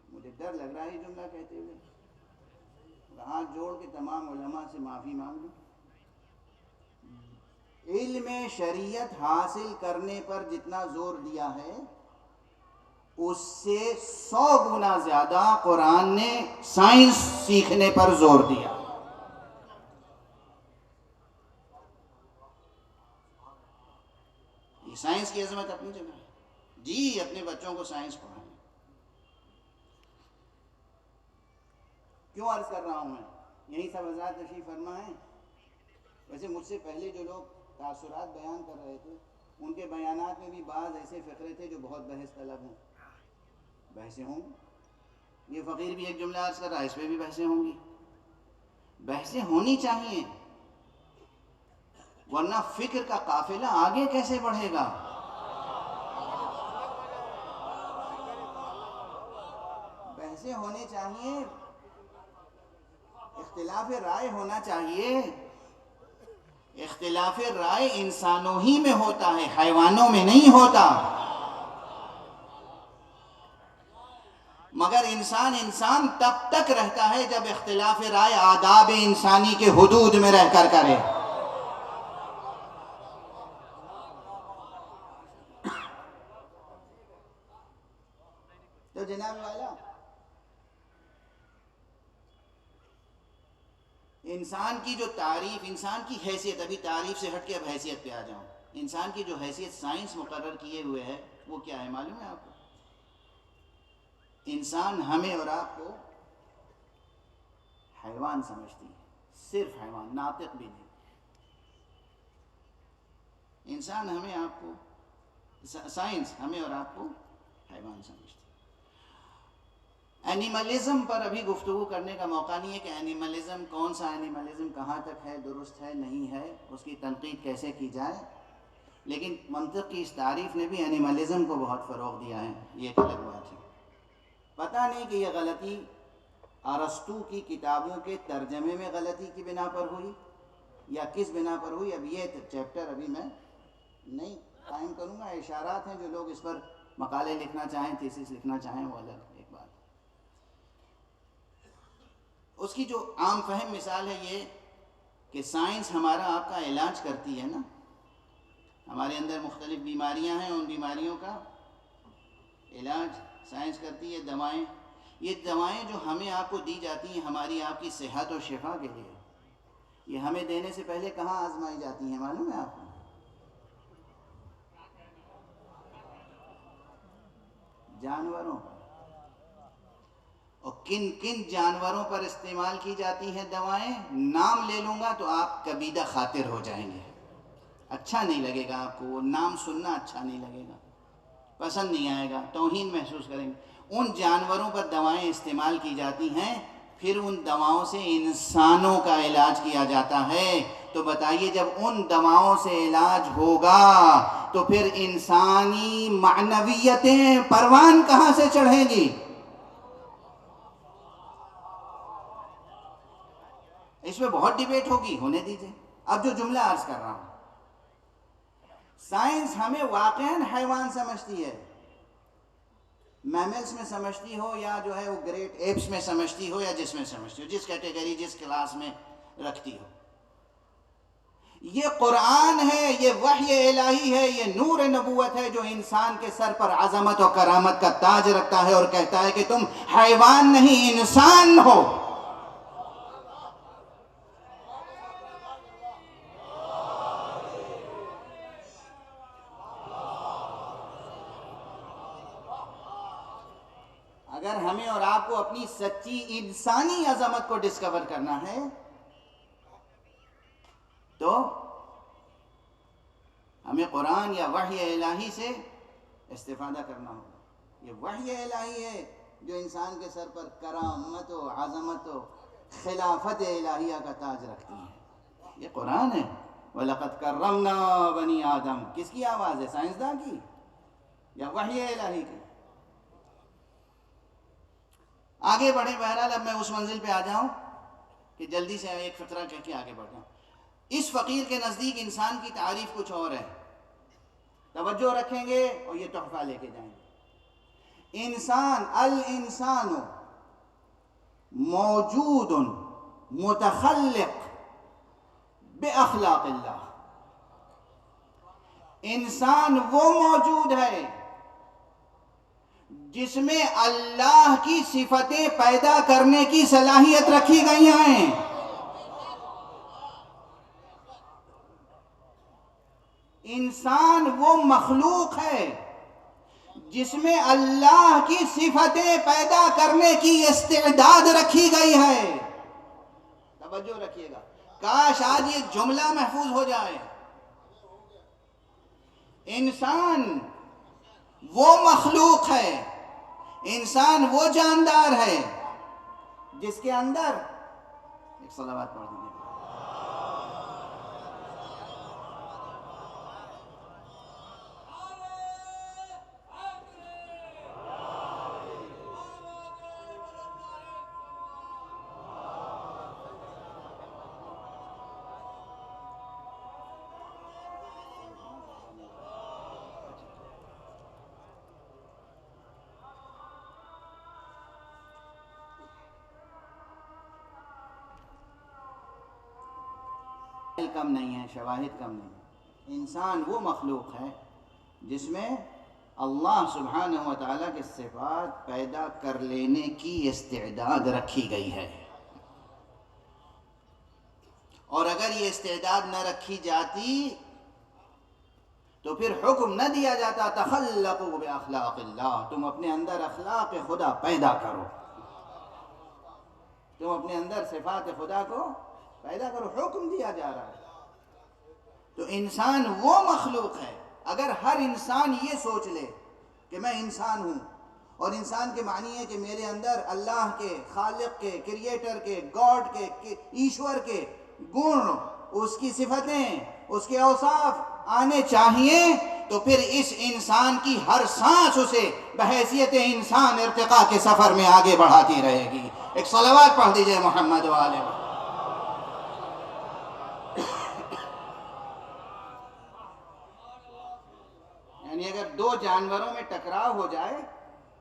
مجھے ڈر لگ رہا ہے یہ جملہ کہتے ہوئے، ہاتھ جوڑ کے تمام علماء سے معافی مانگ لوں. علم شریعت حاصل کرنے پر جتنا زور دیا ہے اس سے 100 گنا زیادہ قرآن نے سائنس سیکھنے پر زور دیا. یہ سائنس کی عظمت اپنی جگہ ہے. جی اپنے بچوں کو سائنس پڑھائیں. کیوں عرض کر رہا ہوں میں؟ یہی سب حضرات تشریف فرما ہے. ویسے مجھ سے پہلے جو لوگ تاثرات بیان کر رہے تھے ان کے بیانات میں بھی بعض ایسے فقرے تھے جو بہت بحث طلب ہیں. بحثیں ہوں گی. یہ فقیر بھی ایک جملہ عرض کر رہا ہے, اس پہ بھی بحثیں ہوں گی. بحثیں ہونی چاہیے, ورنہ فکر کا قافلہ آگے کیسے بڑھے گا؟ بحثیں ہونی چاہیے, اختلاف رائے ہونا چاہیے. اختلاف رائے انسانوں ہی میں ہوتا ہے, حیوانوں میں نہیں ہوتا. مگر انسان تب تک رہتا ہے جب اختلاف رائے آداب انسانی کے حدود میں رہ کر کرے. تو جناب والا, انسان کی جو تعریف, انسان کی حیثیت, ابھی تعریف سے ہٹ کے اب حیثیت پہ آ جاؤں. انسان کی جو حیثیت سائنس مقرر کیے ہوئے ہے وہ کیا ہے معلوم ہے آپ کو؟ انسان ہمیں اور آپ کو حیوان سمجھتی ہے, صرف حیوان, ناطق بھی نہیں. انسان ہمیں آپ کو, سائنس ہمیں اور آپ کو حیوان سمجھتی ہے. اینیملزم پر ابھی گفتگو کرنے کا موقع نہیں ہے کہ اینیملزم کون سا اینیملزم کہاں تک ہے, درست ہے نہیں ہے, اس کی تنقید کیسے کی جائے. لیکن منطق کی اس تعریف نے بھی اینیملزم کو بہت فروغ دیا ہے, یہ ایک الگ بات ہے. پتہ نہیں کہ یہ غلطی ارسطو کی کتابوں کے ترجمے میں غلطی کی بنا پر ہوئی یا کس بنا پر ہوئی. اب یہ چیپٹر ابھی میں نہیں قائم کروں گا. اشارات ہیں, جو لوگ اس پر مقالے لکھنا چاہیں, تھیسس لکھنا چاہیں, وہ الگ ایک بات. اس کی جو عام فہم مثال ہے یہ کہ سائنس ہمارا آپ کا علاج کرتی ہے نا. ہمارے اندر مختلف بیماریاں ہیں, ان بیماریوں کا علاج سائنس کرتی ہے. دوائیں, یہ دوائیں جو ہمیں آپ کو دی جاتی ہیں ہماری آپ کی صحت و شفا کے لیے, یہ ہمیں دینے سے پہلے کہاں آزمائی جاتی ہیں معلوم ہے آپ کو؟ جانوروں پر. اور کن کن جانوروں پر استعمال کی جاتی ہیں دوائیں, نام لے لوں گا تو آپ کبیدہ خاطر ہو جائیں گے. اچھا نہیں لگے گا آپ کو, وہ نام سننا اچھا نہیں لگے گا, پسند نہیں آئے گا, توہین محسوس کریں گے. ان جانوروں پر دوائیں استعمال کی جاتی ہیں, پھر ان دواؤں سے انسانوں کا علاج کیا جاتا ہے. تو بتائیے جب ان دواؤں سے علاج ہوگا تو پھر انسانی معنویتیں پروان کہاں سے چڑھیں گی؟ اس میں بہت ڈیبیٹ ہوگی, ہونے دیجئے. اب جو جملہ عرض کر رہا ہوں, سائنس ہمیں واقعاً حیوان سمجھتی ہے, میملز میں سمجھتی ہو یا جو ہے وہ گریٹ ایپس میں سمجھتی ہو یا جس میں سمجھتی ہو, جس کیٹیگری جس کلاس میں رکھتی ہو. یہ قرآن ہے, یہ وحی الہی ہے, یہ نور نبوت ہے جو انسان کے سر پر عظمت و کرامت کا تاج رکھتا ہے اور کہتا ہے کہ تم حیوان نہیں انسان ہو. اگر ہمیں اور آپ کو اپنی سچی انسانی عظمت کو ڈسکور کرنا ہے تو ہمیں قرآن یا وحی الہی سے استفادہ کرنا ہوگا. یہ وحی الہی ہے جو انسان کے سر پر کرامت و عظمت و خلافت الہیہ کا تاج رکھتی ہے. یہ قرآن ہے. وَلَقَدْ كَرَّمْنَا بَنِي آدم. کس کی آواز ہے, سائنسداں کی یا وحی الہی کی؟ آگے بڑھیں. بہرحال اب میں اس منزل پہ آ جاؤں کہ جلدی سے ایک فقرہ کہہ کے آگے بڑھ جاؤں. اس فقیر کے نزدیک انسان کی تعریف کچھ اور ہے. توجہ رکھیں گے اور یہ تحفہ لے کے جائیں گے. انسان, الانسان موجود متخلق باخلاق اللہ. انسان وہ موجود ہے جس میں اللہ کی صفتیں پیدا کرنے کی صلاحیت رکھی گئی ہیں. انسان وہ مخلوق ہے جس میں اللہ کی صفتیں پیدا کرنے کی استعداد رکھی گئی ہے. توجہ رکھیے گا، کاش آج یہ جملہ محفوظ ہو جائے. انسان وہ مخلوق ہے، انسان وہ جاندار ہے جس کے اندر ایک صلوات پڑھ دیجیے. کم نہیں ہے، شواہد کم نہیں ہے. انسان وہ مخلوق ہے جس میں اللہ سبحانہ و تعالیٰ کے صفات پیدا کر لینے کی استعداد رکھی گئی ہے. اور اگر یہ استعداد نہ رکھی جاتی تو پھر حکم نہ دیا جاتا تخلقوا باخلاق اللہ، تم اپنے اندر اخلاق خدا پیدا کرو، تم اپنے اندر صفات خدا کو پیدا کرو. حکم دیا جا رہا ہے. تو انسان وہ مخلوق ہے. اگر ہر انسان یہ سوچ لے کہ میں انسان ہوں، اور انسان کے معنی ہے کہ میرے اندر اللہ کے، خالق کے، کریٹر کے، گاڈ کے، ایشور کے گن، اس کی صفتیں، اس کے اوصاف آنے چاہیے، تو پھر اس انسان کی ہر سانس اسے بحیثیت انسان ارتقاء کے سفر میں آگے بڑھاتی رہے گی. ایک صلوات پڑھ دیجئے محمد و آلہ. یعنی اگر دو جانوروں میں ٹکراؤ ہو جائے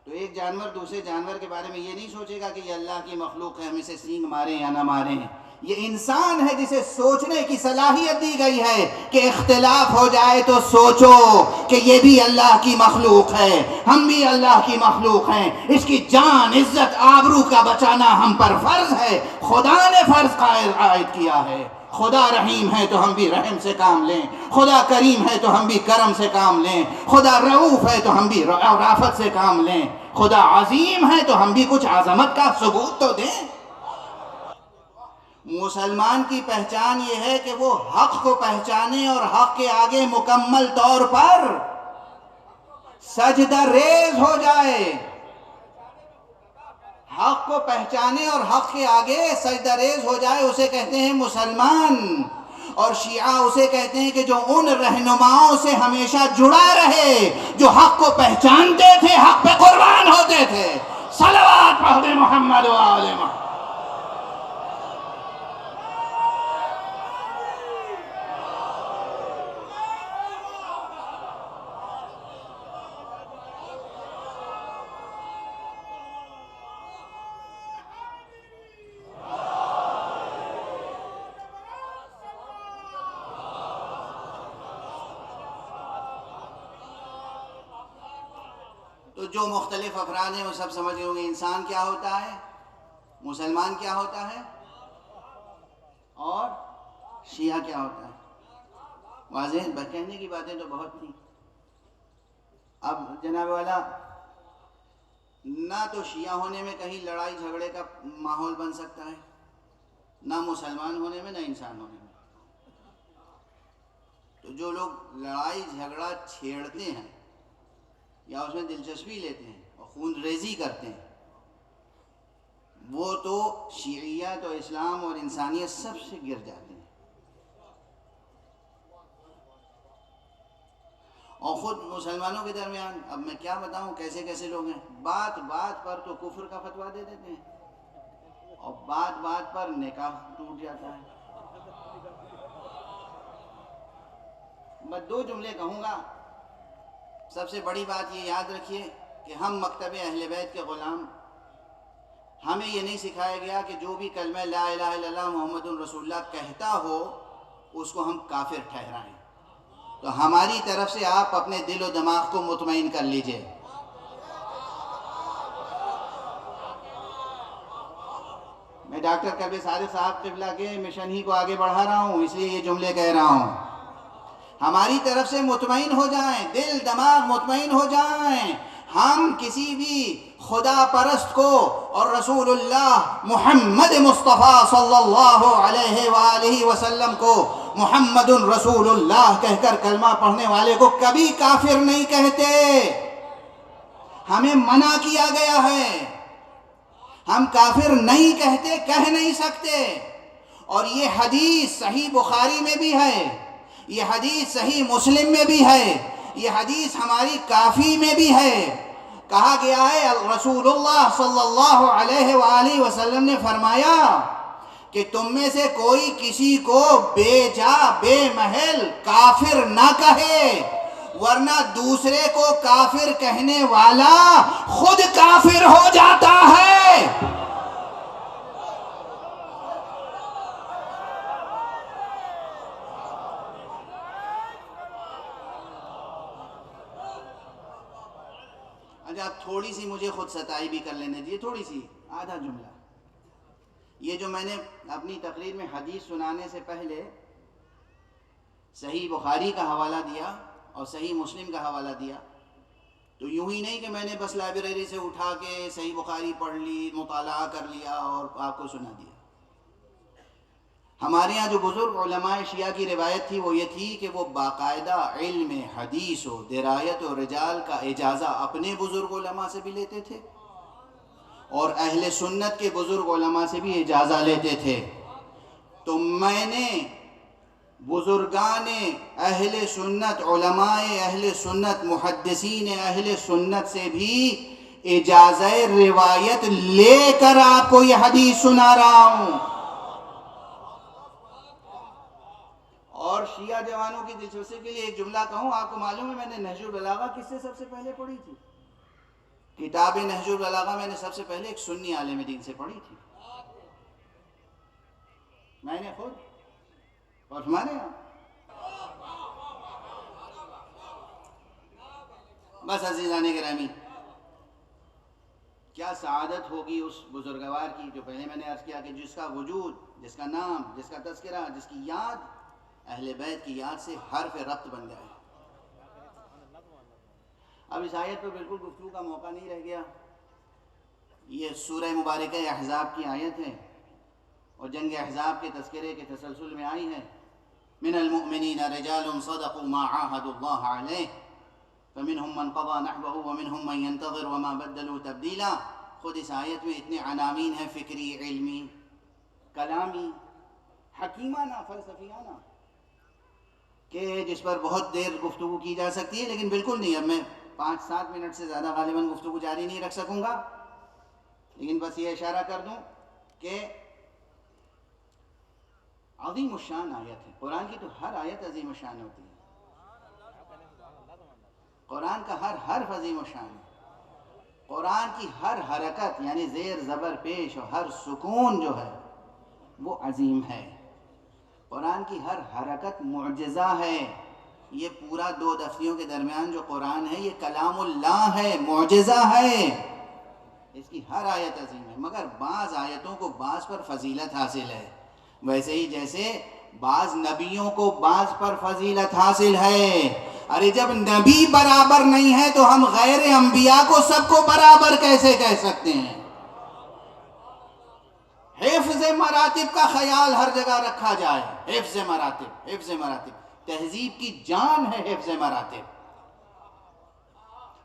تو ایک جانور دوسرے جانور کے بارے میں یہ نہیں سوچے گا کہ یہ اللہ کی مخلوق ہے، ہم اسے سینگ ماریں یا نہ ماریں. یہ انسان ہے جسے سوچنے کی صلاحیت دی گئی ہے کہ اختلاف ہو جائے تو سوچو کہ یہ بھی اللہ کی مخلوق ہے، ہم بھی اللہ کی مخلوق ہیں. اس کی جان، عزت، آبرو کا بچانا ہم پر فرض ہے. خدا نے فرض عائد کیا ہے. خدا رحیم ہے تو ہم بھی رحم سے کام لیں، خدا کریم ہے تو ہم بھی کرم سے کام لیں، خدا رؤوف ہے تو ہم بھی رافت سے کام لیں، خدا عظیم ہے تو ہم بھی کچھ عظمت کا ثبوت تو دیں. مسلمان کی پہچان یہ ہے کہ وہ حق کو پہچانے اور حق کے آگے مکمل طور پر سجدہ ریز ہو جائے. حق کو پہچانے اور حق کے آگے سجدہ ریز ہو جائے، اسے کہتے ہیں مسلمان. اور شیعہ اسے کہتے ہیں کہ جو ان رہنماؤں سے ہمیشہ جڑا رہے جو حق کو پہچانتے تھے، حق پہ قربان ہوتے تھے. صلوات پڑھ دے محمد و آل محمد. تو جو مختلف افراد ہیں وہ سب سمجھ گئے ہوں گے انسان کیا ہوتا ہے، مسلمان کیا ہوتا ہے، اور شیعہ کیا ہوتا ہے. واضح کہنے کی باتیں تو بہت تھیں. اب جناب والا، نہ تو شیعہ ہونے میں کہیں لڑائی جھگڑے کا ماحول بن سکتا ہے، نہ مسلمان ہونے میں، نہ انسان ہونے میں. تو جو لوگ لڑائی جھگڑا چھیڑتے ہیں یا اس میں دلچسپی لیتے ہیں اور خون ریزی کرتے ہیں، وہ تو شیعیت اور اسلام اور انسانیت سب سے گر جاتے ہیں. اور خود مسلمانوں کے درمیان اب میں کیا بتاؤں کیسے کیسے لوگ ہیں، بات بات پر تو کفر کا فتویٰ دے دیتے ہیں اور بات بات پر نکاح ٹوٹ جاتا ہے. میں دو جملے کہوں گا. سب سے بڑی بات یہ یاد رکھیے کہ ہم مکتب اہل بیت کے غلام ہمیں یہ نہیں سکھایا گیا کہ جو بھی کلمہ لا الہ الا اللہ محمد رسول اللہ کہتا ہو اس کو ہم کافر ٹھہرائیں. تو ہماری طرف سے آپ اپنے دل و دماغ کو مطمئن کر لیجئے. میں ڈاکٹر کلب صادق صاحب قبلہ کے مشن ہی کو آگے بڑھا رہا ہوں، اس لیے یہ جملے کہہ رہا ہوں. ہماری طرف سے مطمئن ہو جائیں، دل دماغ مطمئن ہو جائیں. ہم کسی بھی خدا پرست کو اور رسول اللہ محمد مصطفیٰ صلی اللہ علیہ وآلہ وسلم کو محمد رسول اللہ کہہ کر کلمہ پڑھنے والے کو کبھی کافر نہیں کہتے. ہمیں منع کیا گیا ہے. ہم کافر نہیں کہتے، کہہ نہیں سکتے. اور یہ حدیث صحیح بخاری میں بھی ہے، یہ حدیث صحیح مسلم میں بھی ہے، یہ حدیث ہماری کافی میں بھی ہے. کہا گیا ہے رسول اللہ صلی اللہ علیہ وآلہ وسلم نے فرمایا کہ تم میں سے کوئی کسی کو بے جا بے محل کافر نہ کہے، ورنہ دوسرے کو کافر کہنے والا خود کافر ہو جاتا ہے. اچھا آپ تھوڑی سی مجھے خود ستائی بھی کر لینے دیجیے، تھوڑی سی، آدھا جملہ. یہ جو میں نے اپنی تقریر میں حدیث سنانے سے پہلے صحیح بخاری کا حوالہ دیا اور صحیح مسلم کا حوالہ دیا، تو یوں ہی نہیں کہ میں نے بس لائبریری سے اٹھا کے صحیح بخاری پڑھ لی، مطالعہ کر لیا اور آپ کو سنا دیا. ہمارے ہاں جو بزرگ علماء شیعہ کی روایت تھی وہ یہ تھی کہ وہ باقاعدہ علم حدیث و درایت و رجال کا اجازہ اپنے بزرگ علماء سے بھی لیتے تھے اور اہل سنت کے بزرگ علماء سے بھی اجازہ لیتے تھے. تو میں نے بزرگان اہل سنت، علماء اہل سنت، محدثین اہل سنت سے بھی اجازہ روایت لے کر آپ کو یہ حدیث سنا رہا ہوں. اور شیعہ جوانوں کی دلچسپی کے لیے ایک جملہ کہوں، آپ کو معلوم ہے میں نے نہج البلاغہ کس سے سب سے پہلے پڑھی تھی؟ کتاب نہج البلاغہ میں نے سب سے پہلے ایک سنی عالم دین سے پڑھی تھی. میں نے خود اور ہمارے یہاں. بس عزیزان گرامی، کیا سعادت ہوگی اس بزرگوار کی جو پہلے میں نے عرض کیا کہ جس کا وجود، جس کا نام، جس کا تذکرہ، جس کی یاد اہل بیت کی یاد سے حرف ربط بن جائے. اب اس آیت پر بالکل گفتگو کا موقع نہیں رہ گیا. یہ سورہ مبارکہ احزاب کی آیت ہے اور جنگ احزاب کے تذکرے کے تسلسل میں آئی ہے. من المؤمنین رجال صدقوا ما عاهدوا اللہ علیہ فمنهم من قضى نحبه ومنهم من ينتظر وما بدلوا تبدیلا. خود اس آیت میں اتنے عناوین ہیں، فکری، علمی، کلامی، حکیمانہ، فلسفیانہ، کہ جس پر بہت دیر گفتگو کی جا سکتی ہے، لیکن بالکل نہیں. اب میں 5-7 منٹ سے زیادہ غالباً گفتگو جاری نہیں رکھ سکوں گا، لیکن بس یہ اشارہ کر دوں کہ عظیم الشان آیت ہے. قرآن کی تو ہر آیت عظیم الشان ہوتی ہے، قرآن کا ہر حرف عظیم الشان ہے. قرآن کی ہر حرکت یعنی زیر زبر پیش اور ہر سکون جو ہے وہ عظیم ہے. قرآن کی ہر حرکت معجزہ ہے. یہ پورا 2 دفتیوں کے درمیان جو قرآن ہے یہ کلام اللہ ہے، معجزہ ہے. اس کی ہر آیت عظیم ہے، مگر بعض آیتوں کو بعض پر فضیلت حاصل ہے، ویسے ہی جیسے بعض نبیوں کو بعض پر فضیلت حاصل ہے. ارے جب نبی برابر نہیں ہے تو ہم غیر انبیاء کو سب کو برابر کیسے کہہ سکتے ہیں؟ حفظ مراتب کا خیال ہر جگہ رکھا جائے. حفظ مراتب، حفظ مراتب تہذیب کی جان ہے. حفظ مراتب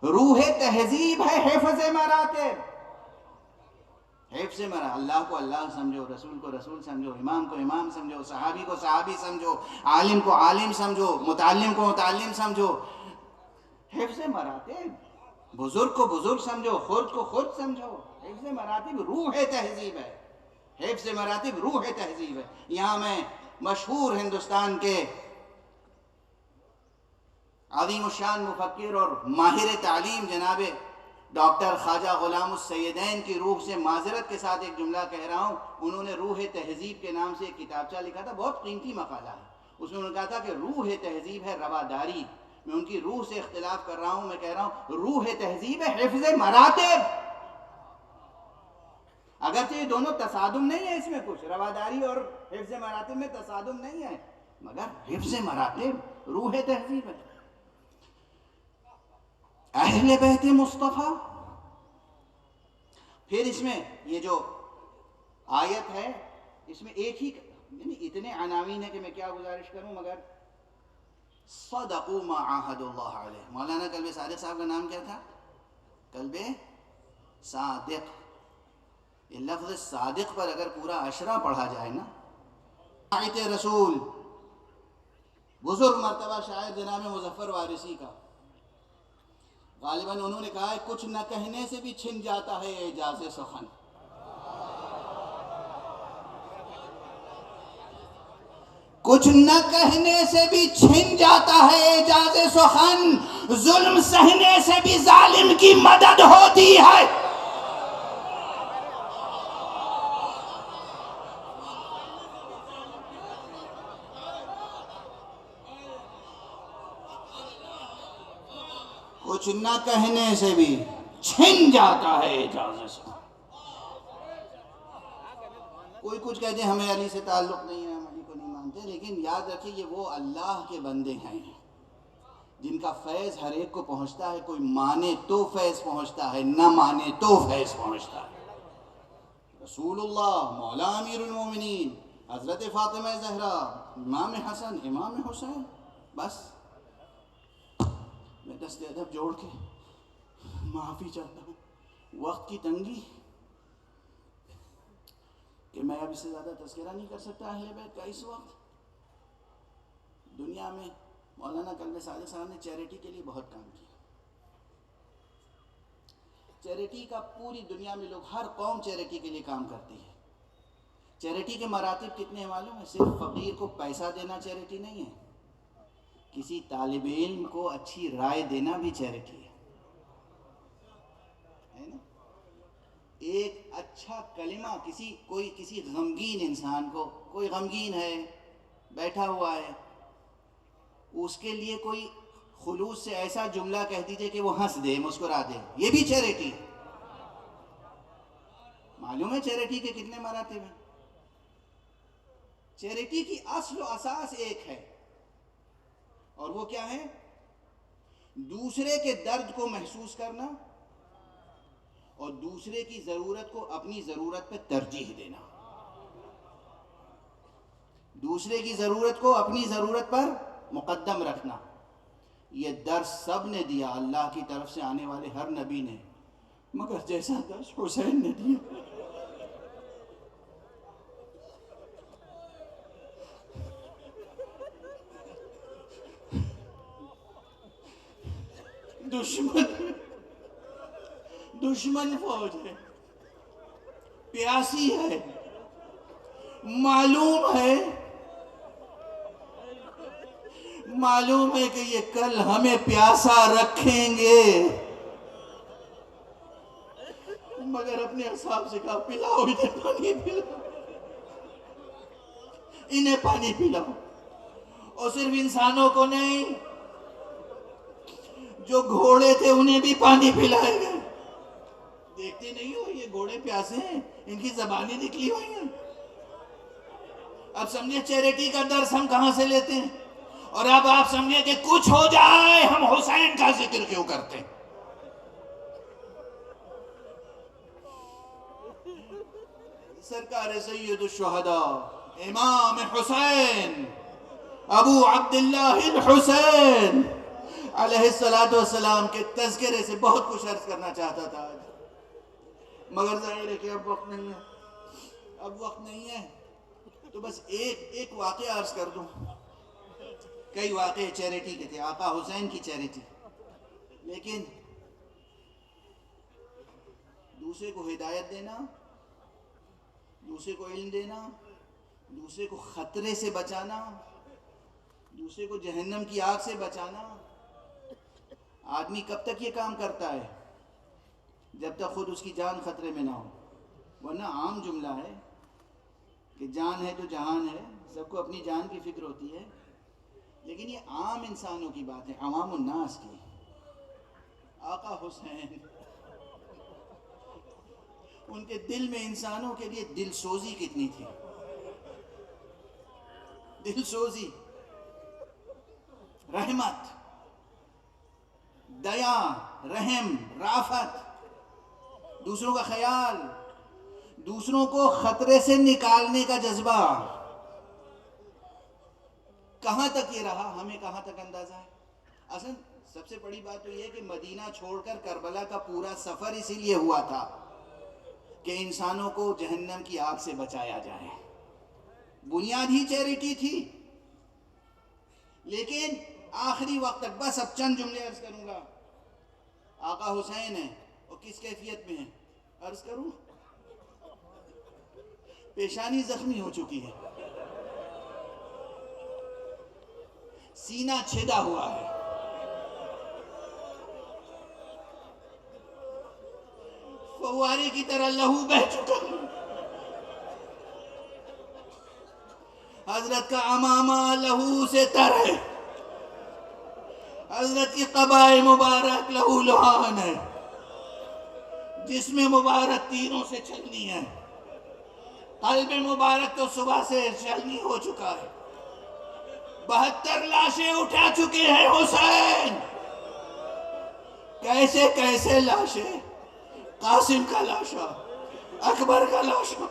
روح تہذیب ہے. حفظ مراتب، حفظ مراتب. اللہ کو اللہ سمجھو، رسول کو رسول سمجھو، امام کو امام سمجھو، صحابی کو صحابی سمجھو، عالم کو عالم سمجھو، متعلم کو متعلم سمجھو. حفظ مراتب. بزرگ کو بزرگ سمجھو، خود کو خود سمجھو. حفظ مراتب روح تہذیب ہے. حفظ مراتب روح تہذیب ہے. یہاں میں مشہور ہندوستان کے عظیم الشان مفکر اور ماہر تعلیم جناب ڈاکٹر خواجہ غلام السیدین کی روح سے معذرت کے ساتھ ایک جملہ کہہ رہا ہوں. انہوں نے روح تہذیب کے نام سے ایک کتابچہ لکھا تھا، بہت قیمتی مقالہ ہے. اس میں انہوں نے کہا تھا کہ روح تہذیب ہے رواداری. میں ان کی روح سے اختلاف کر رہا ہوں. میں کہہ رہا ہوں روح تہذیب ہے حفظ مراتب. اگرچہ یہ دونوں تصادم نہیں ہے، اس میں کچھ رواداری اور حفظ مراتب میں تصادم نہیں ہے، مگر حفظ مراتب روح تہذیب ہے. اہل بیت مصطفیٰ. پھر اس میں یہ جو آیت ہے اس میں ایک ہی، یعنی اتنے عناوین ہیں کہ میں کیا گزارش کروں، مگر صدقوا ما عاہدوا اللہ علیہ. مولانا قلب صادق صاحب کا نام کیا تھا؟ قلب صادق. یہ لفظ صادق پر اگر پورا عشرہ پڑھا جائے نا. آیت رسول بزرگ مرتبہ شاعر جناب مظفر وارثی کا، غالباً انہوں نے کہا ہے کچھ نہ کہنے سے بھی چھن جاتا ہے اعجاز سخن. کچھ نہ کہنے سے بھی چھن جاتا ہے اعجاز سخن، ظلم سہنے سے بھی ظالم کی مدد ہوتی ہے. کچھ نہ کہنے سے بھی چھن جاتا ہے اعجاز سخن. کوئی کچھ کہتے ہیں ہمیں علی سے تعلق نہیں ہے، ہم علی کو نہیں مانتے، لیکن یاد رکھیں یہ وہ اللہ کے بندے ہیں جن کا فیض ہر ایک کو پہنچتا ہے. کوئی مانے تو فیض پہنچتا ہے، نہ مانے تو فیض پہنچتا ہے. رسول اللہ، مولا امیر المومنین، حضرت فاطمہ زہرا، امام حسن، امام حسین. بس میں دست ادب جوڑ کے معافی چاہتا ہوں، وقت کی تنگی کہ میں اب اس سے زیادہ تذکرہ نہیں کر سکتا اہل بیت کا. اس وقت دنیا میں مولانا قلب صادق صاحب نے چیریٹی کے لیے بہت کام کیا. چیریٹی کا پوری دنیا میں لوگ، ہر قوم چیریٹی کے لیے کام کرتی ہے. چیریٹی کے مراتب کتنے ہیں معلوم ہے؟ صرف فقیر کو پیسہ دینا چیریٹی نہیں ہے، کسی طالب علم کو اچھی رائے دینا بھی چیریٹی ہے نا. ایک اچھا کلمہ کسی غمگین انسان کو، کوئی غمگین ہے بیٹھا ہوا ہے، اس کے لیے کوئی خلوص سے ایسا جملہ کہہ دیجئے کہ وہ ہنس دے، مسکرا دے، یہ بھی چیریٹی. معلوم ہے چیریٹی کے کتنے مراتب ہیں؟ چیریٹی کی اصل و اساس ایک ہے، اور وہ کیا ہے؟ دوسرے کے درد کو محسوس کرنا اور دوسرے کی ضرورت کو اپنی ضرورت پہ ترجیح دینا. دوسرے کی ضرورت کو اپنی ضرورت پر مقدم رکھنا. یہ درس سب نے دیا، اللہ کی طرف سے آنے والے ہر نبی نے، مگر جیسا درس حسین نے دیا. دشمن فوج ہے، پیاسی ہے، معلوم ہے کہ یہ کل ہمیں پیاسا رکھیں گے، مگر اپنے اصحاب سے کہا پلاؤ انہیں پانی پلاؤ، انہیں پانی پلاؤ. اور صرف انسانوں کو نہیں، جو گھوڑے تھے انہیں بھی پانی پلائے گئے. دیکھتے نہیں ہو یہ گھوڑے پیاسے ہیں، ان کی زبانیں نکلی ہوئی ہیں. اب سمجھے چیریٹی کا درس ہم کہاں سے لیتے ہیں. اور اب آپ سمجھے کہ کچھ ہو جائے ہم حسین کا ذکر کیوں کرتے ہیں. سرکار سید الشہداء امام حسین ابو عبداللہ الحسین علیہ السلام کے تذکرے سے بہت کچھ عرض کرنا چاہتا تھا آج، مگر ظاہر ہے کہ اب وقت نہیں ہے. تو بس ایک واقعہ عرض کر دوں. کئی واقعے چیریٹی کے تھے، آقا حسین کی چیریٹی، لیکن دوسرے کو ہدایت دینا، دوسرے کو علم دینا، دوسرے کو خطرے سے بچانا، دوسرے کو جہنم کی آگ سے بچانا. آدمی کب تک یہ کام کرتا ہے؟ جب تک خود اس کی جان خطرے میں نہ ہو. ورنہ عام جملہ ہے کہ جان ہے تو جہان ہے، سب کو اپنی جان کی فکر ہوتی ہے، لیکن یہ عام انسانوں کی بات ہے، عوام الناس کی. آقا حسین ان کے دل میں انسانوں کے لیے دل سوزی کتنی تھی، دل سوزی، رحمت، دیا، رحم، رافت، دوسروں کا خیال، دوسروں کو خطرے سے نکالنے کا جذبہ. کہاں تک یہ رہا، ہمیں کہاں تک اندازہ ہے. اصل سب سے بڑی بات تو یہ کہ مدینہ چھوڑ کر کربلا کا پورا سفر اسی لیے ہوا تھا کہ انسانوں کو جہنم کی آگ سے بچایا جائے. بنیاد ہی چیریٹی تھی. لیکن آخری وقت تک، بس اب چند جملے عرض کروں گا. آقا حسین ہیں اور کس کیفیت میں ہیں عرض کروں. پیشانی زخمی ہو چکی ہے، سینہ چھیدا ہوا ہے، فوارے کی طرح لہو بہہ چکا ہے. حضرت کا امامہ لہو سے تر ہے، حضرت کی قبائے مبارک لہو لہان ہے، جسم مبارک تیروں سے چھلنی ہے، قلب مبارک تو صبح سے چھلنی ہو چکا ہے. 72 لاشیں اٹھا چکے ہیں حسین. کیسے کیسے لاشیں، قاسم کا لاشا، اکبر کا لاشا،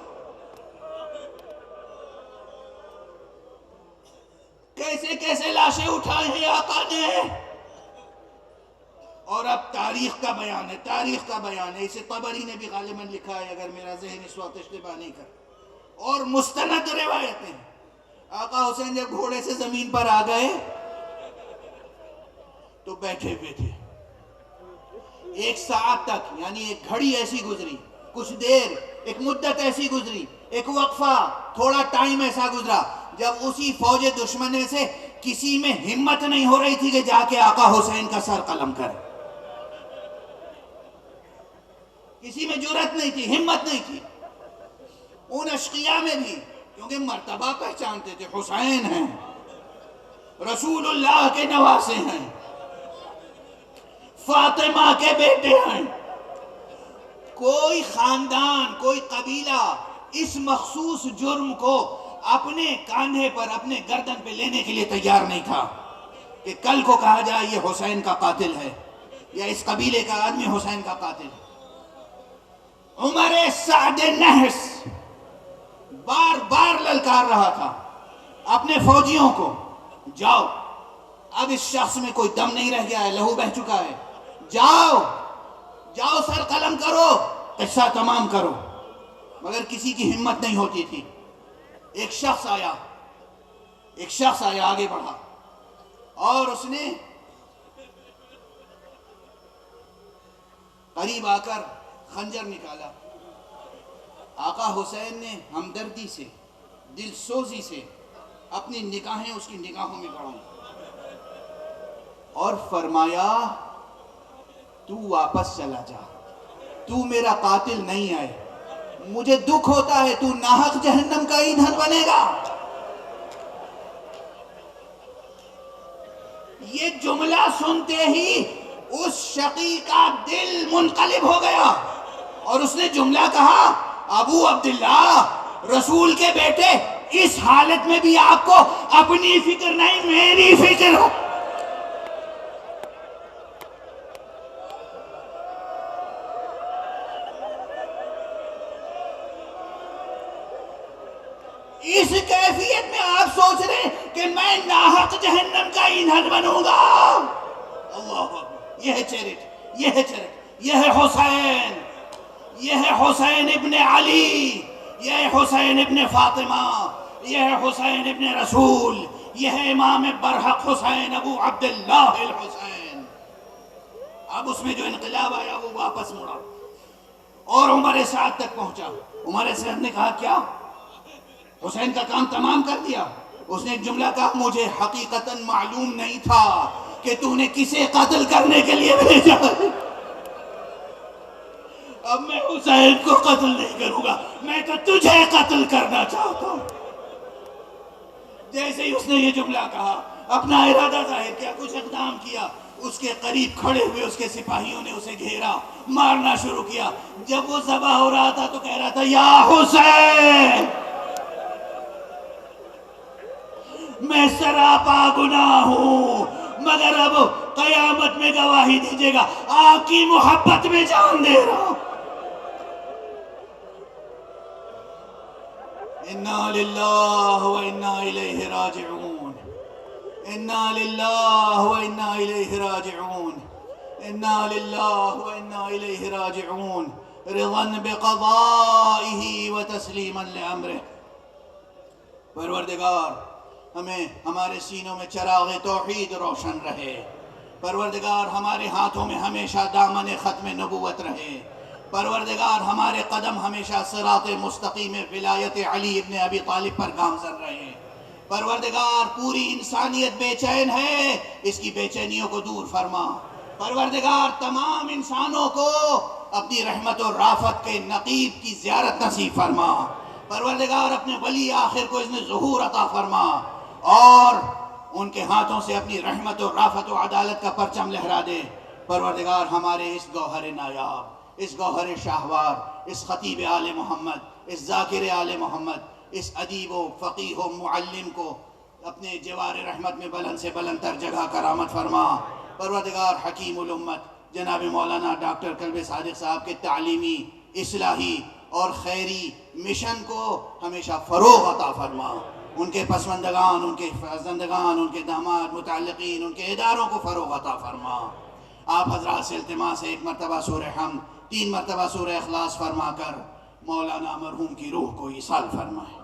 کیسے کیسے لاشیں اٹھائے ہیں آقا نے. اور اب تاریخ کا بیان ہے، تاریخ کا بیان ہے. اسے طبری نے بھی غالباً لکھا ہے اگر میرا ذہن اس وقت اشتباہ نہیں کر. اور مستند روایتیں ہیں. آقا حسین جب گھوڑے سے زمین پر آ گئے تو بیٹھے ہوئے تھے. 1 ساعت تک، یعنی ایک گھڑی ایسی گزری، کچھ دیر، ایک مدت ایسی گزری، ایک وقفہ، تھوڑا ٹائم ایسا گزرا جب اسی فوج دشمن میں سے کسی میں ہمت نہیں ہو رہی تھی کہ جا کے آقا حسین کا سر قلم کرے. کسی میں جرأت نہیں تھی، ہمت نہیں تھی. ان اشقیاء میں بھی، کیونکہ مرتبہ پہچانتے تھے، حسین ہیں، رسول اللہ کے نواسے ہیں، فاطمہ کے بیٹے ہیں. کوئی خاندان، کوئی قبیلہ اس مخصوص جرم کو اپنے کاندھے پر، اپنے گردن پہ لینے کے لیے تیار نہیں تھا کہ کل کو کہا جائے یہ حسین کا قاتل ہے یا اس قبیلے کا آدمی حسین کا قاتل ہے. عمر سعد نحس بار بار للکار رہا تھا اپنے فوجیوں کو، جاؤ، اب اس شخص میں کوئی دم نہیں رہ گیا ہے، لہو بہہ چکا ہے، جاؤ جاؤ سر قلم کرو، قصہ تمام کرو. مگر کسی کی ہمت نہیں ہوتی تھی. ایک شخص آیا، آگے بڑھا، اور اس نے قریب آ کر خنجر نکالا. آقا حسین نے ہمدردی سے، دل سوزی سے اپنی نگاہیں اس کی نگاہوں میں گڑائیں اور فرمایا، تو واپس چلا جا، تو میرا قاتل نہیں ہے. مجھے دکھ ہوتا ہے تو ناحق جہنم کا ایندھن بنے گا. یہ جملہ سنتے ہی اس شقی کا دل منقلب ہو گیا اور اس نے جملہ کہا، ابو عبداللہ، رسول کے بیٹے، اس حالت میں بھی آپ کو اپنی فکر نہیں، میری فکر ہو. اس کیفیت میں آپ سوچ رہے ہیں کہ میں ناحق جہنم کا ایندھن بنوں گا. اللہ اکبر. یہ ہے چیریٹی، یہ ہے چیریٹی، یہ ہے حسین، یہ ہے حسین ابن علی، یہ ہے حسین ابن فاطمہ، یہ ہے حسین ابن رسول، یہ ہے امام برحق حسین ابو عبداللہ الحسین. اب اس میں جو انقلاب آیا وہ واپس مڑا اور عمر سعد تک پہنچا. عمر سعد نے کہا، کیا حسین کا کام تمام کر دیا؟ اس نے ایک جملہ کہا، مجھے حقیقتاً معلوم نہیں تھا کہ تو نے کسے قتل کرنے کے لیے بھیجا ہے. اب میں حسین کو قتل نہیں کروں گا، میں تو تجھے قتل کرنا چاہتا ہوں۔ جیسے ہی اس نے یہ جملہ کہا، اپنا ارادہ ظاہر کیا، کچھ اقدام کیا، اس کے قریب کھڑے ہوئے اس کے سپاہیوں نے اسے گھیرا، مارنا شروع کیا۔ جب وہ ذبح ہو رہا تھا تو کہہ رہا تھا یا حسین، میں سراپا گناہ ہوں، مگر اب قیامت میں گواہی دیجیے گا، آپ کی محبت میں جان دے رہا ہوں۔ انا للہ و انا الیہ راجعون، انا للہ و انا الیہ راجعون، انا للہ و انا الیہ راجعون، رضا بقضائہ و تسلیما لامرہ۔ پروردگار ہمیں ہمارے سینوں میں چراغ توحید روشن رہے، پروردگار ہمارے ہاتھوں میں ہمیشہ دامن ختم نبوت رہے، پروردگار ہمارے قدم ہمیشہ صراط مستقیم ولایت علی ابن ابی طالب پر گامزن رہے، پروردگار پوری انسانیت بے چین ہے، اس کی بے چینیوں کو دور فرما، پروردگار تمام انسانوں کو اپنی رحمت و رافت کے نقیب کی زیارت نصیب فرما، پروردگار اپنے ولی آخر کو اذن ظہور عطا فرما، اور ان کے ہاتھوں سے اپنی رحمت و رافت و عدالت کا پرچم لہرا دے۔ پروردگار ہمارے اس گوہر نایاب، اس گوہر شاہوار، اس خطیب آل محمد، اس ذاکر آل محمد، اس ادیب و فقیہ و معلم کو اپنے جوار رحمت میں بلند سے بلند تر جگہ کرامت فرما۔ پروردگار حکیم الامت جناب مولانا ڈاکٹر کلب صادق صاحب کے تعلیمی، اصلاحی اور خیری مشن کو ہمیشہ فروغ عطا فرما، ان کے پسماندگان، ان کے فرزندگان، ان کے داماد، متعلقین، ان کے اداروں کو فروغ عطا فرما۔ آپ حضرات سے التماس ہے، 1 مرتبہ سورہ حمد، 3 مرتبہ سورہ اخلاص فرما کر مولانا مرحوم کی روح کو ایصال فرمائے۔